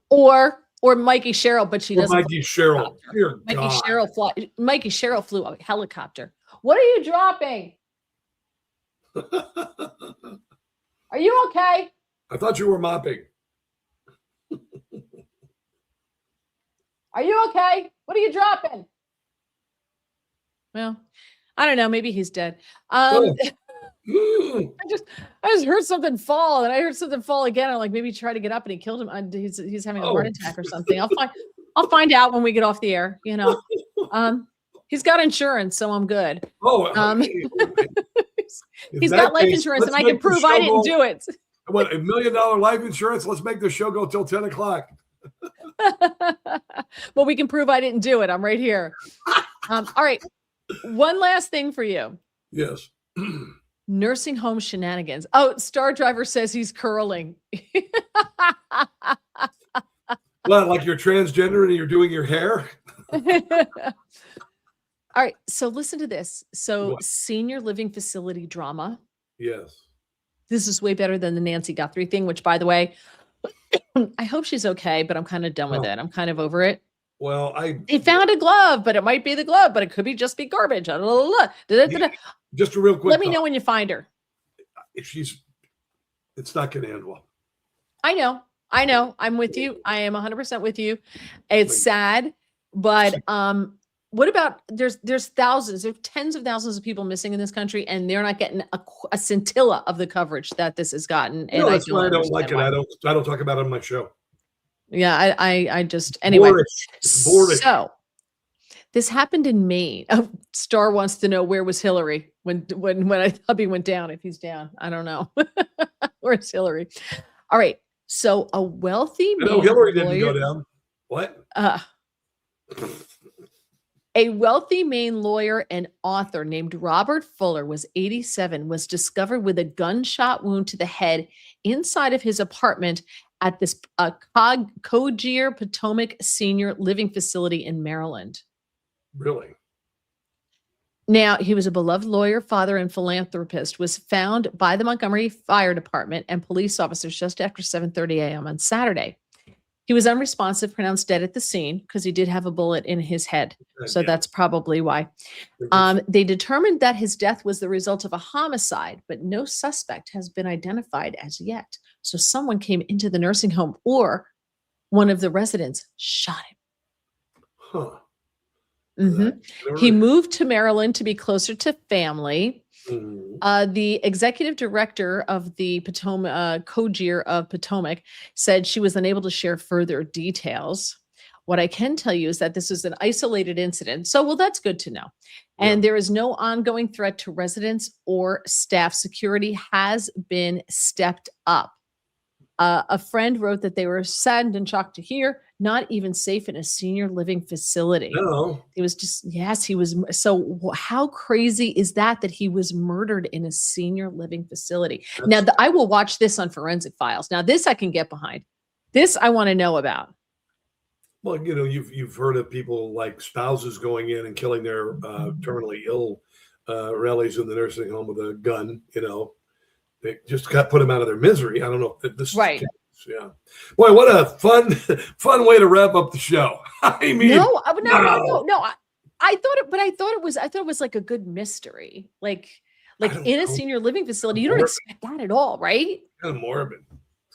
Or Mikey Sherrill, but she doesn't. Mikey Sherrill. Dear God. Mikey Sherrill flew a helicopter. What are you dropping? Are you okay? I thought you were mopping. Are you okay? What are you dropping? Well, I don't know. Maybe he's dead. I just heard something fall, and I heard something fall again. I'm like, maybe he tried to get up and he killed him. He's having a heart attack or something. I'll find out when we get off the air. You know, he's got insurance, so I'm good. He's got life insurance, and I can prove I didn't do it. What, $1 million life insurance? Let's make the show go till 10 o'clock. Well, we can prove I didn't do it. I'm right here. All right. One last thing for you. Yes. Nursing home shenanigans. Oh, Star Driver says he's curling. Well, like you're transgender and you're doing your hair? All right. So listen to this. So What? Senior living facility drama. Yes. This is way better than the Nancy Guthrie thing, which, by the way, I hope she's okay, but I'm kind of done with it. I'm kind of over it. Well, they found a glove, but it might be the glove, but it could be just be garbage. Just a real quick. Let me know when you find her. It's not going to end well. I know. I'm with you. I am 100% with you. It's sad, but what about there's thousands, there's tens of thousands of people missing in this country, and they're not getting a scintilla of the coverage that this has gotten. And that's why I don't like it. I don't talk about it on my show. Yeah, I just anyway. Boring. So this happened in Maine. Oh, Star wants to know where was Hillary when I hubby went down. If he's down, I don't know. Where's Hillary? All right. So a wealthy Maine Hillary didn't go down. What? A wealthy Maine lawyer and author named Robert Fuller was 87, was discovered with a gunshot wound to the head inside of his apartment at this Cogier Potomac Senior Living Facility in Maryland. Really? Now, he was a beloved lawyer, father, and philanthropist, was found by the Montgomery Fire Department and police officers just after 7:30 a.m. on Saturday. He was unresponsive, pronounced dead at the scene because he did have a bullet in his head. So that's probably why. They determined that his death was the result of a homicide, but no suspect has been identified as yet. So someone came into the nursing home or one of the residents shot him. Huh. Mm-hmm. He moved to Maryland to be closer to family. The executive director of the Potomac Cogier of Potomac said she was unable to share further details. What I can tell you is that this is an isolated incident. So, well, that's good to know. And there is no ongoing threat to residents or staff. Security has been stepped up. A friend wrote that they were saddened and shocked to hear not even safe in a senior living facility. No. It was just, yes, he was. So, how crazy is that he was murdered in a senior living facility? Now, I will watch this on Forensic Files. Now, this I can get behind. This I want to know about. Well, you know, you've heard of people like spouses going in and killing their terminally ill relatives in the nursing home with a gun. You know, they just got put them out of their misery. I don't know if this Right. is the case. Yeah. Boy, what a fun way to wrap up the show. I mean, No. I thought it was like a good mystery, like in a senior living facility. You don't expect that at all, right? It's kind of morbid.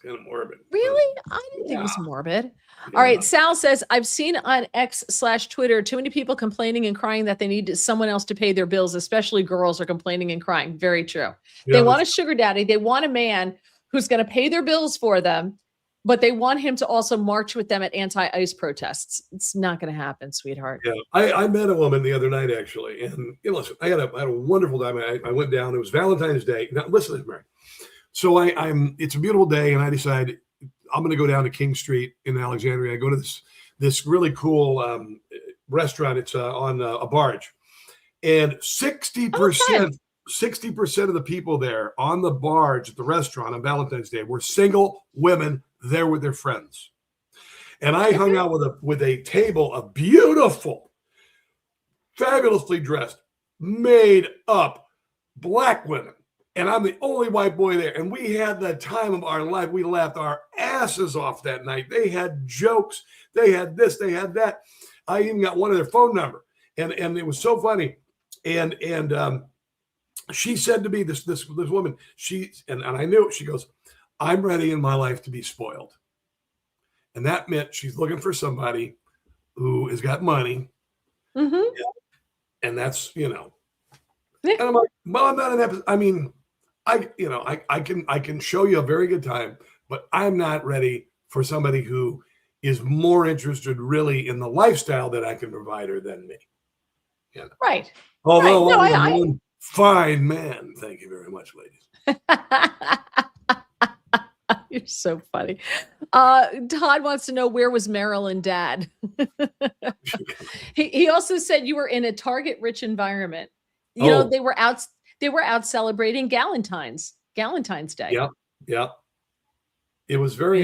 Really? I didn't think it was morbid. All right. Sal says, I've seen on X/Twitter too many people complaining and crying that they need someone else to pay their bills, especially girls are complaining and crying. Very true. They want a sugar daddy. They want a man who's going to pay their bills for them, but they want him to also march with them at anti-ICE protests. It's not going to happen, sweetheart. Yeah. I met a woman the other night, actually. And you know, listen, I had a wonderful time. I went down. It was Valentine's Day. Now, listen, Mary. So it's a beautiful day, and I decide I'm going to go down to King Street in Alexandria. I go to this really cool restaurant. It's on a barge, and 60% of the people there on the barge at the restaurant on Valentine's Day were single women there with their friends. And I hung out with a table of beautiful, fabulously dressed, made up Black women. And I'm the only white boy there. And we had the time of our life. We laughed our asses off that night. They had jokes. They had this. They had that. I even got one of their phone number. And it was so funny. And she said to me, this woman, and I knew it. She goes, I'm ready in my life to be spoiled. And that meant she's looking for somebody who has got money. Mm-hmm. And that's, you know. Yeah. And I'm like, well, I'm not an episode. I mean, I can show you a very good time, but I'm not ready for somebody who is more interested really in the lifestyle that I can provide her than me. You know? Right. Although I'm one fine man. Thank you very much, ladies. You're so funny. Todd wants to know, where was Marilyn dad? He also said you were in a Target rich environment. You know, they were out celebrating Galentine's Day. Yeah. It was very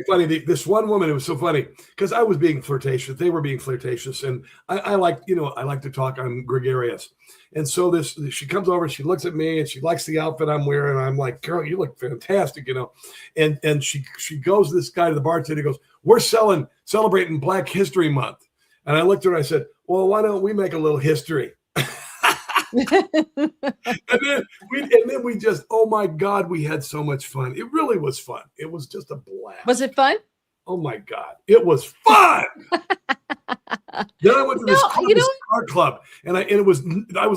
funny. This one woman, it was so funny because I was being flirtatious. They were being flirtatious. And I like to talk. I'm gregarious. And so she comes over, she looks at me and she likes the outfit I'm wearing. And I'm like, girl, you look fantastic, you know? And she goes to this guy, to the bartender, goes, we're celebrating Black History Month. And I looked at her and I said, well, why don't we make a little history? and then we just, oh my God, we had so much fun. It really was fun. It was just a blast. Was it fun? Oh my God, it was fun. Then I went to this car club, and I was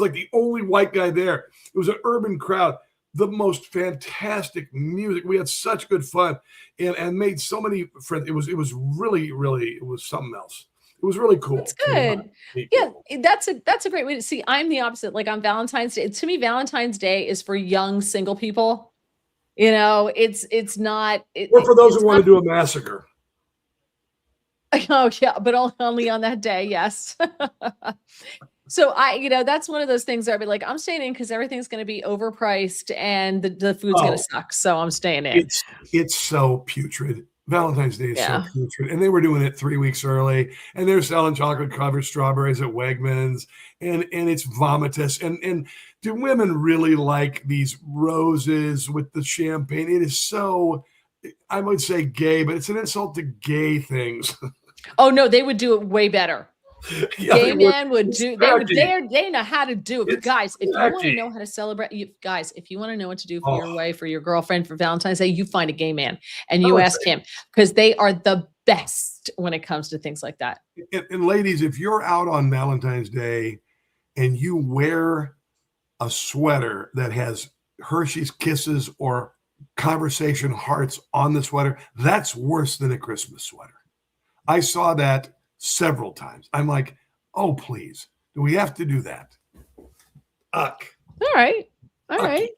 like the only white guy there. It was an urban crowd. The most fantastic music. We had such good fun, and made so many friends. It was really, it was something else. It was really cool. That's good. Yeah, that's a great way to see. I'm the opposite. Like on Valentine's Day, to me, Valentine's Day is for young single people. You know, it's not. Or for those who want to do a massacre. Oh yeah, but only on that day. Yes. So that's one of those things that I'd be like, I'm staying in because everything's going to be overpriced and the food's going to suck. So I'm staying in. It's so putrid. Valentine's Day is so putrid. And they were doing it 3 weeks early, and they're selling chocolate covered strawberries at Wegmans, and it's vomitous. And do women really like these roses with the champagne? It is so, I would say gay, but it's an insult to gay things. Oh no, they would do it way better. Gay men would do. They know how to do it. Guys, if you want to know how to celebrate, if you want to know what to do for your wife, for your girlfriend, for Valentine's Day, you find a gay man and you ask him, because they are the best when it comes to things like that. And ladies, if you're out on Valentine's Day and you wear a sweater that has Hershey's Kisses or Conversation hearts on the sweater, that's worse than a Christmas sweater. I saw that several times. I'm like, oh, please. Do we have to do that? Uck. All right. All Ucky.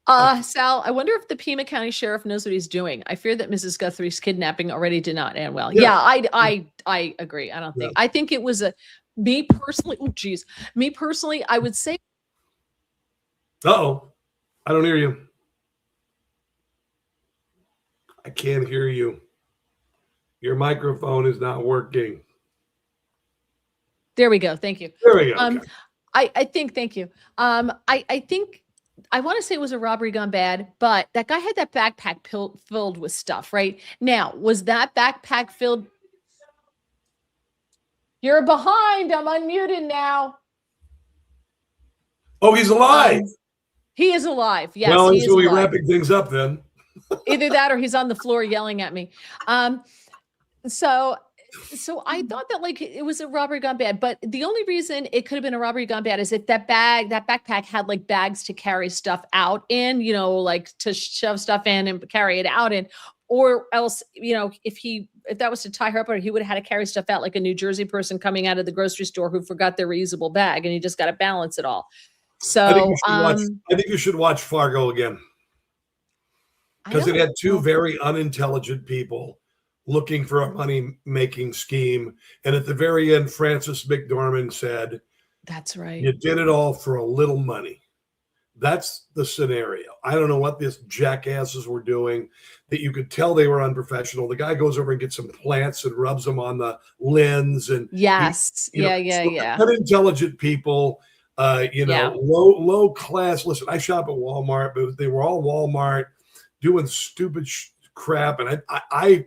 right. Sal, I wonder if the Pima County Sheriff knows what he's doing. I fear that Mrs. Guthrie's kidnapping already did not end well. Yeah. I agree. I think it was me personally. Oh, geez. Me personally, I would say. Uh-oh. I don't hear you. I can't hear you. Your microphone is not working. There we go. Thank you. There we go. Okay. I think, thank you. I think, I want to say it was a robbery gone bad, but that guy had that backpack filled with stuff, right? Now, was that backpack filled? You're behind. I'm unmuted now. Oh, he's alive. He is alive. Yes. Well, he he's is really alive. wrapping things up then. Either that or he's on the floor yelling at me. So I thought that like it was a robbery gone bad, but the only reason it could have been a robbery gone bad is if that backpack had like bags to carry stuff out in, like to shove stuff in and carry it out in, or else, if that was to tie her up, or he would have had to carry stuff out like a New Jersey person coming out of the grocery store who forgot their reusable bag and he just got to balance it all. So I think you should watch Fargo again. Because it had two very unintelligent people looking for a money-making scheme. And at the very end, Francis McDormand said, that's right. You did it all for a little money. That's the scenario. I don't know what these jackasses were doing, that you could tell they were unprofessional. The guy goes over and gets some plants and rubs them on the lens. And yes. Unintelligent people, low class. Listen, I shop at Walmart, but they were all Walmart doing stupid crap. And I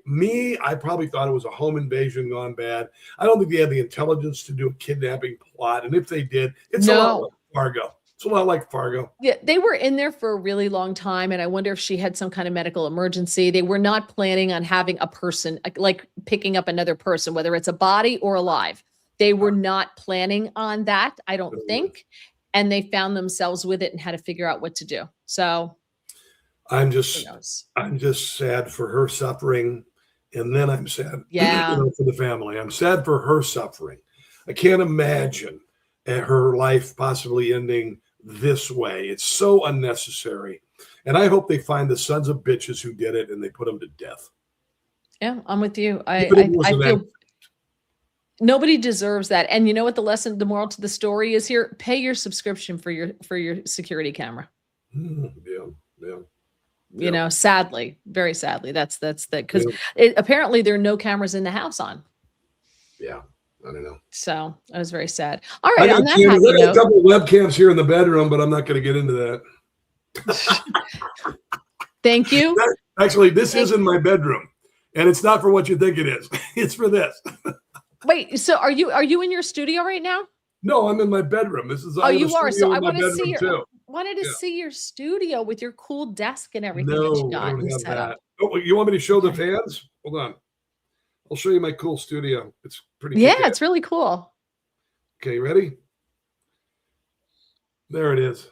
probably thought it was a home invasion gone bad. I don't think they had the intelligence to do a kidnapping plot. And if they did, it's a lot like Fargo. It's a lot like Fargo. Yeah, they were in there for a really long time. And I wonder if she had some kind of medical emergency. They were not planning on having a person, like picking up another person, whether it's a body or alive. They were not planning on that, I don't think. And they found themselves with it and had to figure out what to do. So I'm just sad for her suffering. And then I'm sad for the family. I'm sad for her suffering. I can't imagine her life possibly ending this way. It's so unnecessary. And I hope they find the sons of bitches who did it and they put them to death. Yeah, I'm with you. I feel nobody deserves that. And you know what the moral to the story is here? Pay your subscription for your security camera. Yeah. Sadly, very sadly, that's because apparently there are no cameras in the house on. Yeah. I don't know. So I was very sad. All right. On that happy note, a couple of webcams here in the bedroom, but I'm not going to get into that. Thank you. Actually, this is in my bedroom, and it's not for what you think it is. It's for this. Wait. So are you in your studio right now? No, I'm in my bedroom. This is. You are. So I want to see wanted to see your studio with your cool desk and everything that you got and set up. Oh, you want me to show the fans? Hold on. I'll show you my cool studio. It's pretty. Yeah, it's really cool. Okay, ready? There it is.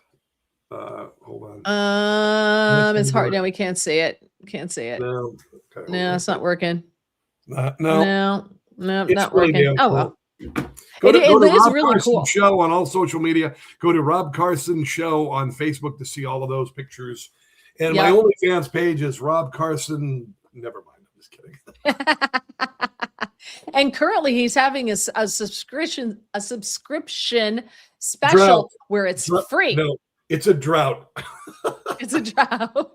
Hold on. It's hard. No, we can't see it. Can't see it. No, okay, no, it's not working. No, it's not really working. Oh well. Go to Rob really Carson cool. Show on all social media. Go to Rob Carson Show on Facebook to see all of those pictures. And my OnlyFans page is Rob Carson. Never mind. I'm just kidding. And currently he's having a subscription special where it's free. No, it's a drought. It's a drought.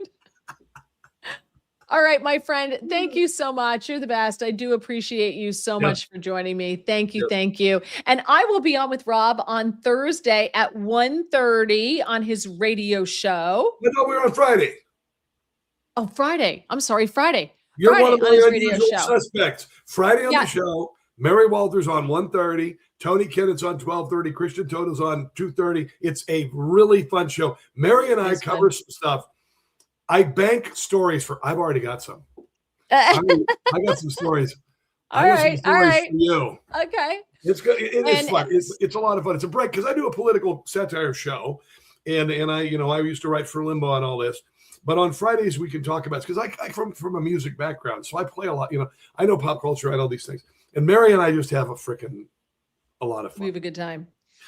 All right, my friend. Thank you so much. You're the best. I do appreciate you so much for joining me. Thank you. Thank you. And I will be on with Rob on Thursday at 1:30 on his radio show. I thought we were on Friday. Oh, Friday. I'm sorry, Friday. You're Friday one of the unusual suspects. Friday on the show, Mary Walters on 1:30, Tony Kennett's on 12:30, Christian Toto's on 2:30. It's a really fun show. Mary and I cover some stuff. I bank stories I've already got some. I got some stories. All right. For you. Okay. It's good. It's fun. It's a lot of fun. It's a break because I do a political satire show, and I used to write for Limbaugh and all this. But on Fridays we can talk about because I from a music background, so I play a lot. I know pop culture, I know these things. And Mary and I just have a lot of fun. We have a good time.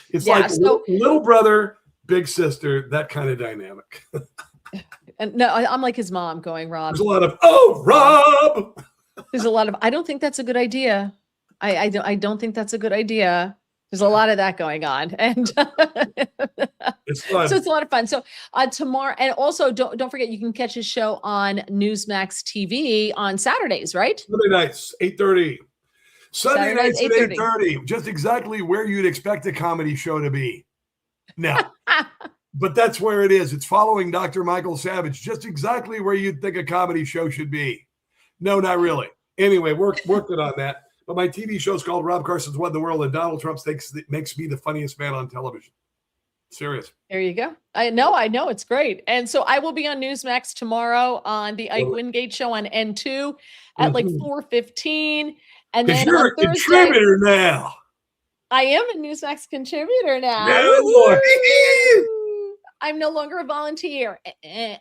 It's Yeah, like little brother, big sister, that kind of dynamic. And no, I'm like his mom going, Rob. There's a lot of, oh, Rob. There's a lot of, I don't think that's a good idea. I don't think that's a good idea. There's a lot of that going on. And It's fun. so it's a lot of fun. So tomorrow, and also don't forget, you can catch his show on Newsmax TV on Saturdays, right? Sunday nights, 8:30. Sunday nights at 8:30. 8:30. Just exactly where you'd expect a comedy show to be. Now, but that's where it is. It's following Dr. Michael Savage, just exactly where you'd think a comedy show should be. No, not really. Anyway, worked it on that. But my TV show is called Rob Carson's What in the World, and Donald Trump makes me the funniest man on television. Serious. There you go. I know. It's great. And so I will be on Newsmax tomorrow on the Ike Wingate show on N2 at like 4:15. And then you're on a Thursday, contributor now. I am a Newsmax contributor now. No, I'm no longer a volunteer. And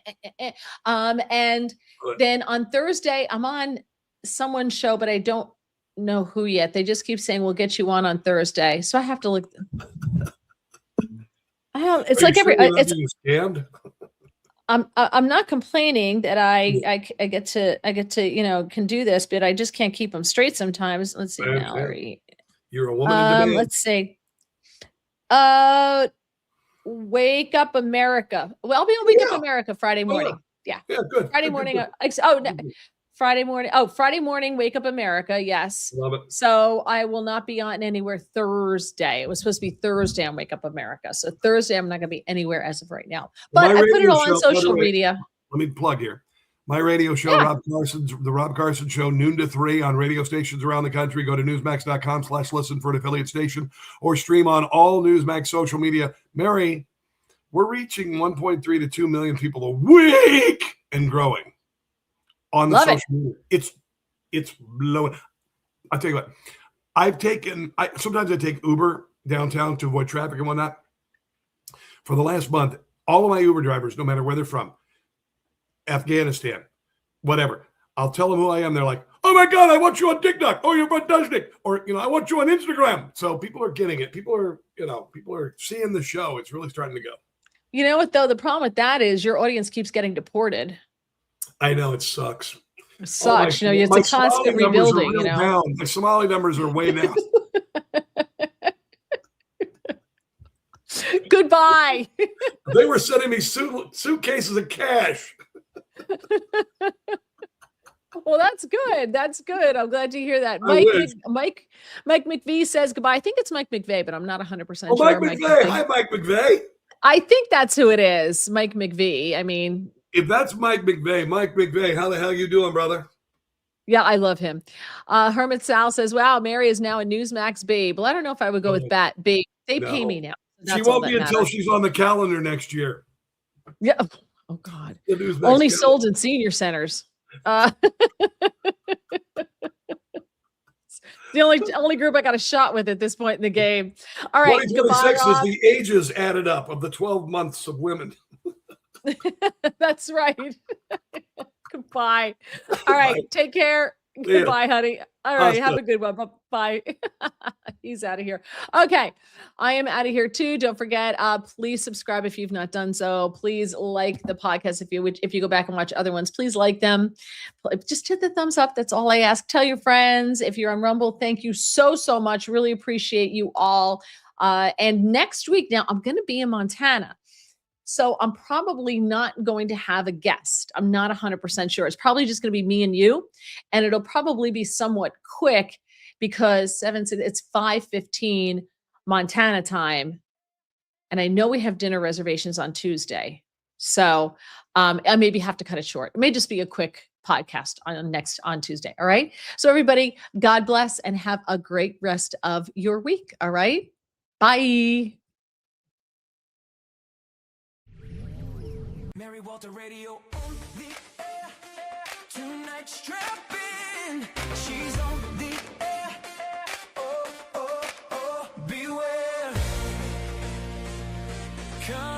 then on Thursday, I'm on someone's show, but I don't know who yet. They just keep saying we'll get you on Thursday, so I have to look. It's like it's scammed. I'm not complaining that I get to can do this, but I just can't keep them straight sometimes. Let's see, Mallory. You're a woman in demand. Let's see. Wake Up America. Well, I'll be on Wake Up America Friday morning. Yeah, good. Friday morning. Friday morning. Oh, Friday morning, Wake Up America. Yes. Love it. So I will not be on anywhere Thursday. It was supposed to be Thursday on Wake Up America. So Thursday, I'm not going to be anywhere as of right now. But I put it all on social media. Let me plug here. My radio show, The Rob Carson Show, noon to 3 on radio stations around the country. Go to newsmax.com/listen for an affiliate station or stream on all Newsmax social media. Mary, we're reaching 1.3 to 2 million people a week and growing on the social media. It's blowing. I'll tell you what, sometimes I take Uber downtown to avoid traffic and whatnot. For the last month, all of my Uber drivers, no matter where they're from, Afghanistan, whatever, I'll tell them who I am. They're like, oh my God, I want you on TikTok. Oh, you're on Dusnik. Or, I want you on Instagram. So people are getting it. People are seeing the show. It's really starting to go. You know what, though? The problem with that is your audience keeps getting deported. I know, it sucks. It sucks. It's a constant rebuilding, down. My Somali numbers are way down. Goodbye. They were sending me suitcases of cash. Well, that's good. That's good. I'm glad to hear that. Mike McVee says goodbye. I think it's Mike McVeigh, but I'm not 100% sure. Mike McVeigh. Hi, Mike McVeigh. I think that's who it is, Mike McVee. I mean, if that's Mike McVeigh, how the hell you doing, brother? Yeah, I love him. Hermit Sal says, wow, Mary is now a Newsmax babe. Well, I don't know if I would go with that babe. They pay me now. She won't be until she's on the calendar next year. Yeah. Oh, God. Only sold in senior centers. The only group I got a shot with at this point in the game. All right. 2026 is the ages added up of the 12 months of women. That's right. Goodbye. All right. Bye. Take care. Yeah. Goodbye, honey. All right. Have a good one. Bye. He's out of here. Okay. I am out of here too. Don't forget, please subscribe if you've not done so. Please like the podcast. If you go back and watch other ones, please like them. Just hit the thumbs up. That's all I ask. Tell your friends. If you're on Rumble, thank you so much. Really appreciate you all. And next week, now I'm going to be in Montana. So I'm probably not going to have a guest. I'm not 100% sure. It's probably just going to be me and you. And it'll probably be somewhat quick because it's 5:15 Montana time. And I know we have dinner reservations on Tuesday. So I maybe have to cut it short. It may just be a quick podcast on Tuesday. All right. So everybody, God bless and have a great rest of your week. All right. Bye. Mary Walter Radio on the air. Tonight strap in. She's on the air. Oh, beware. Come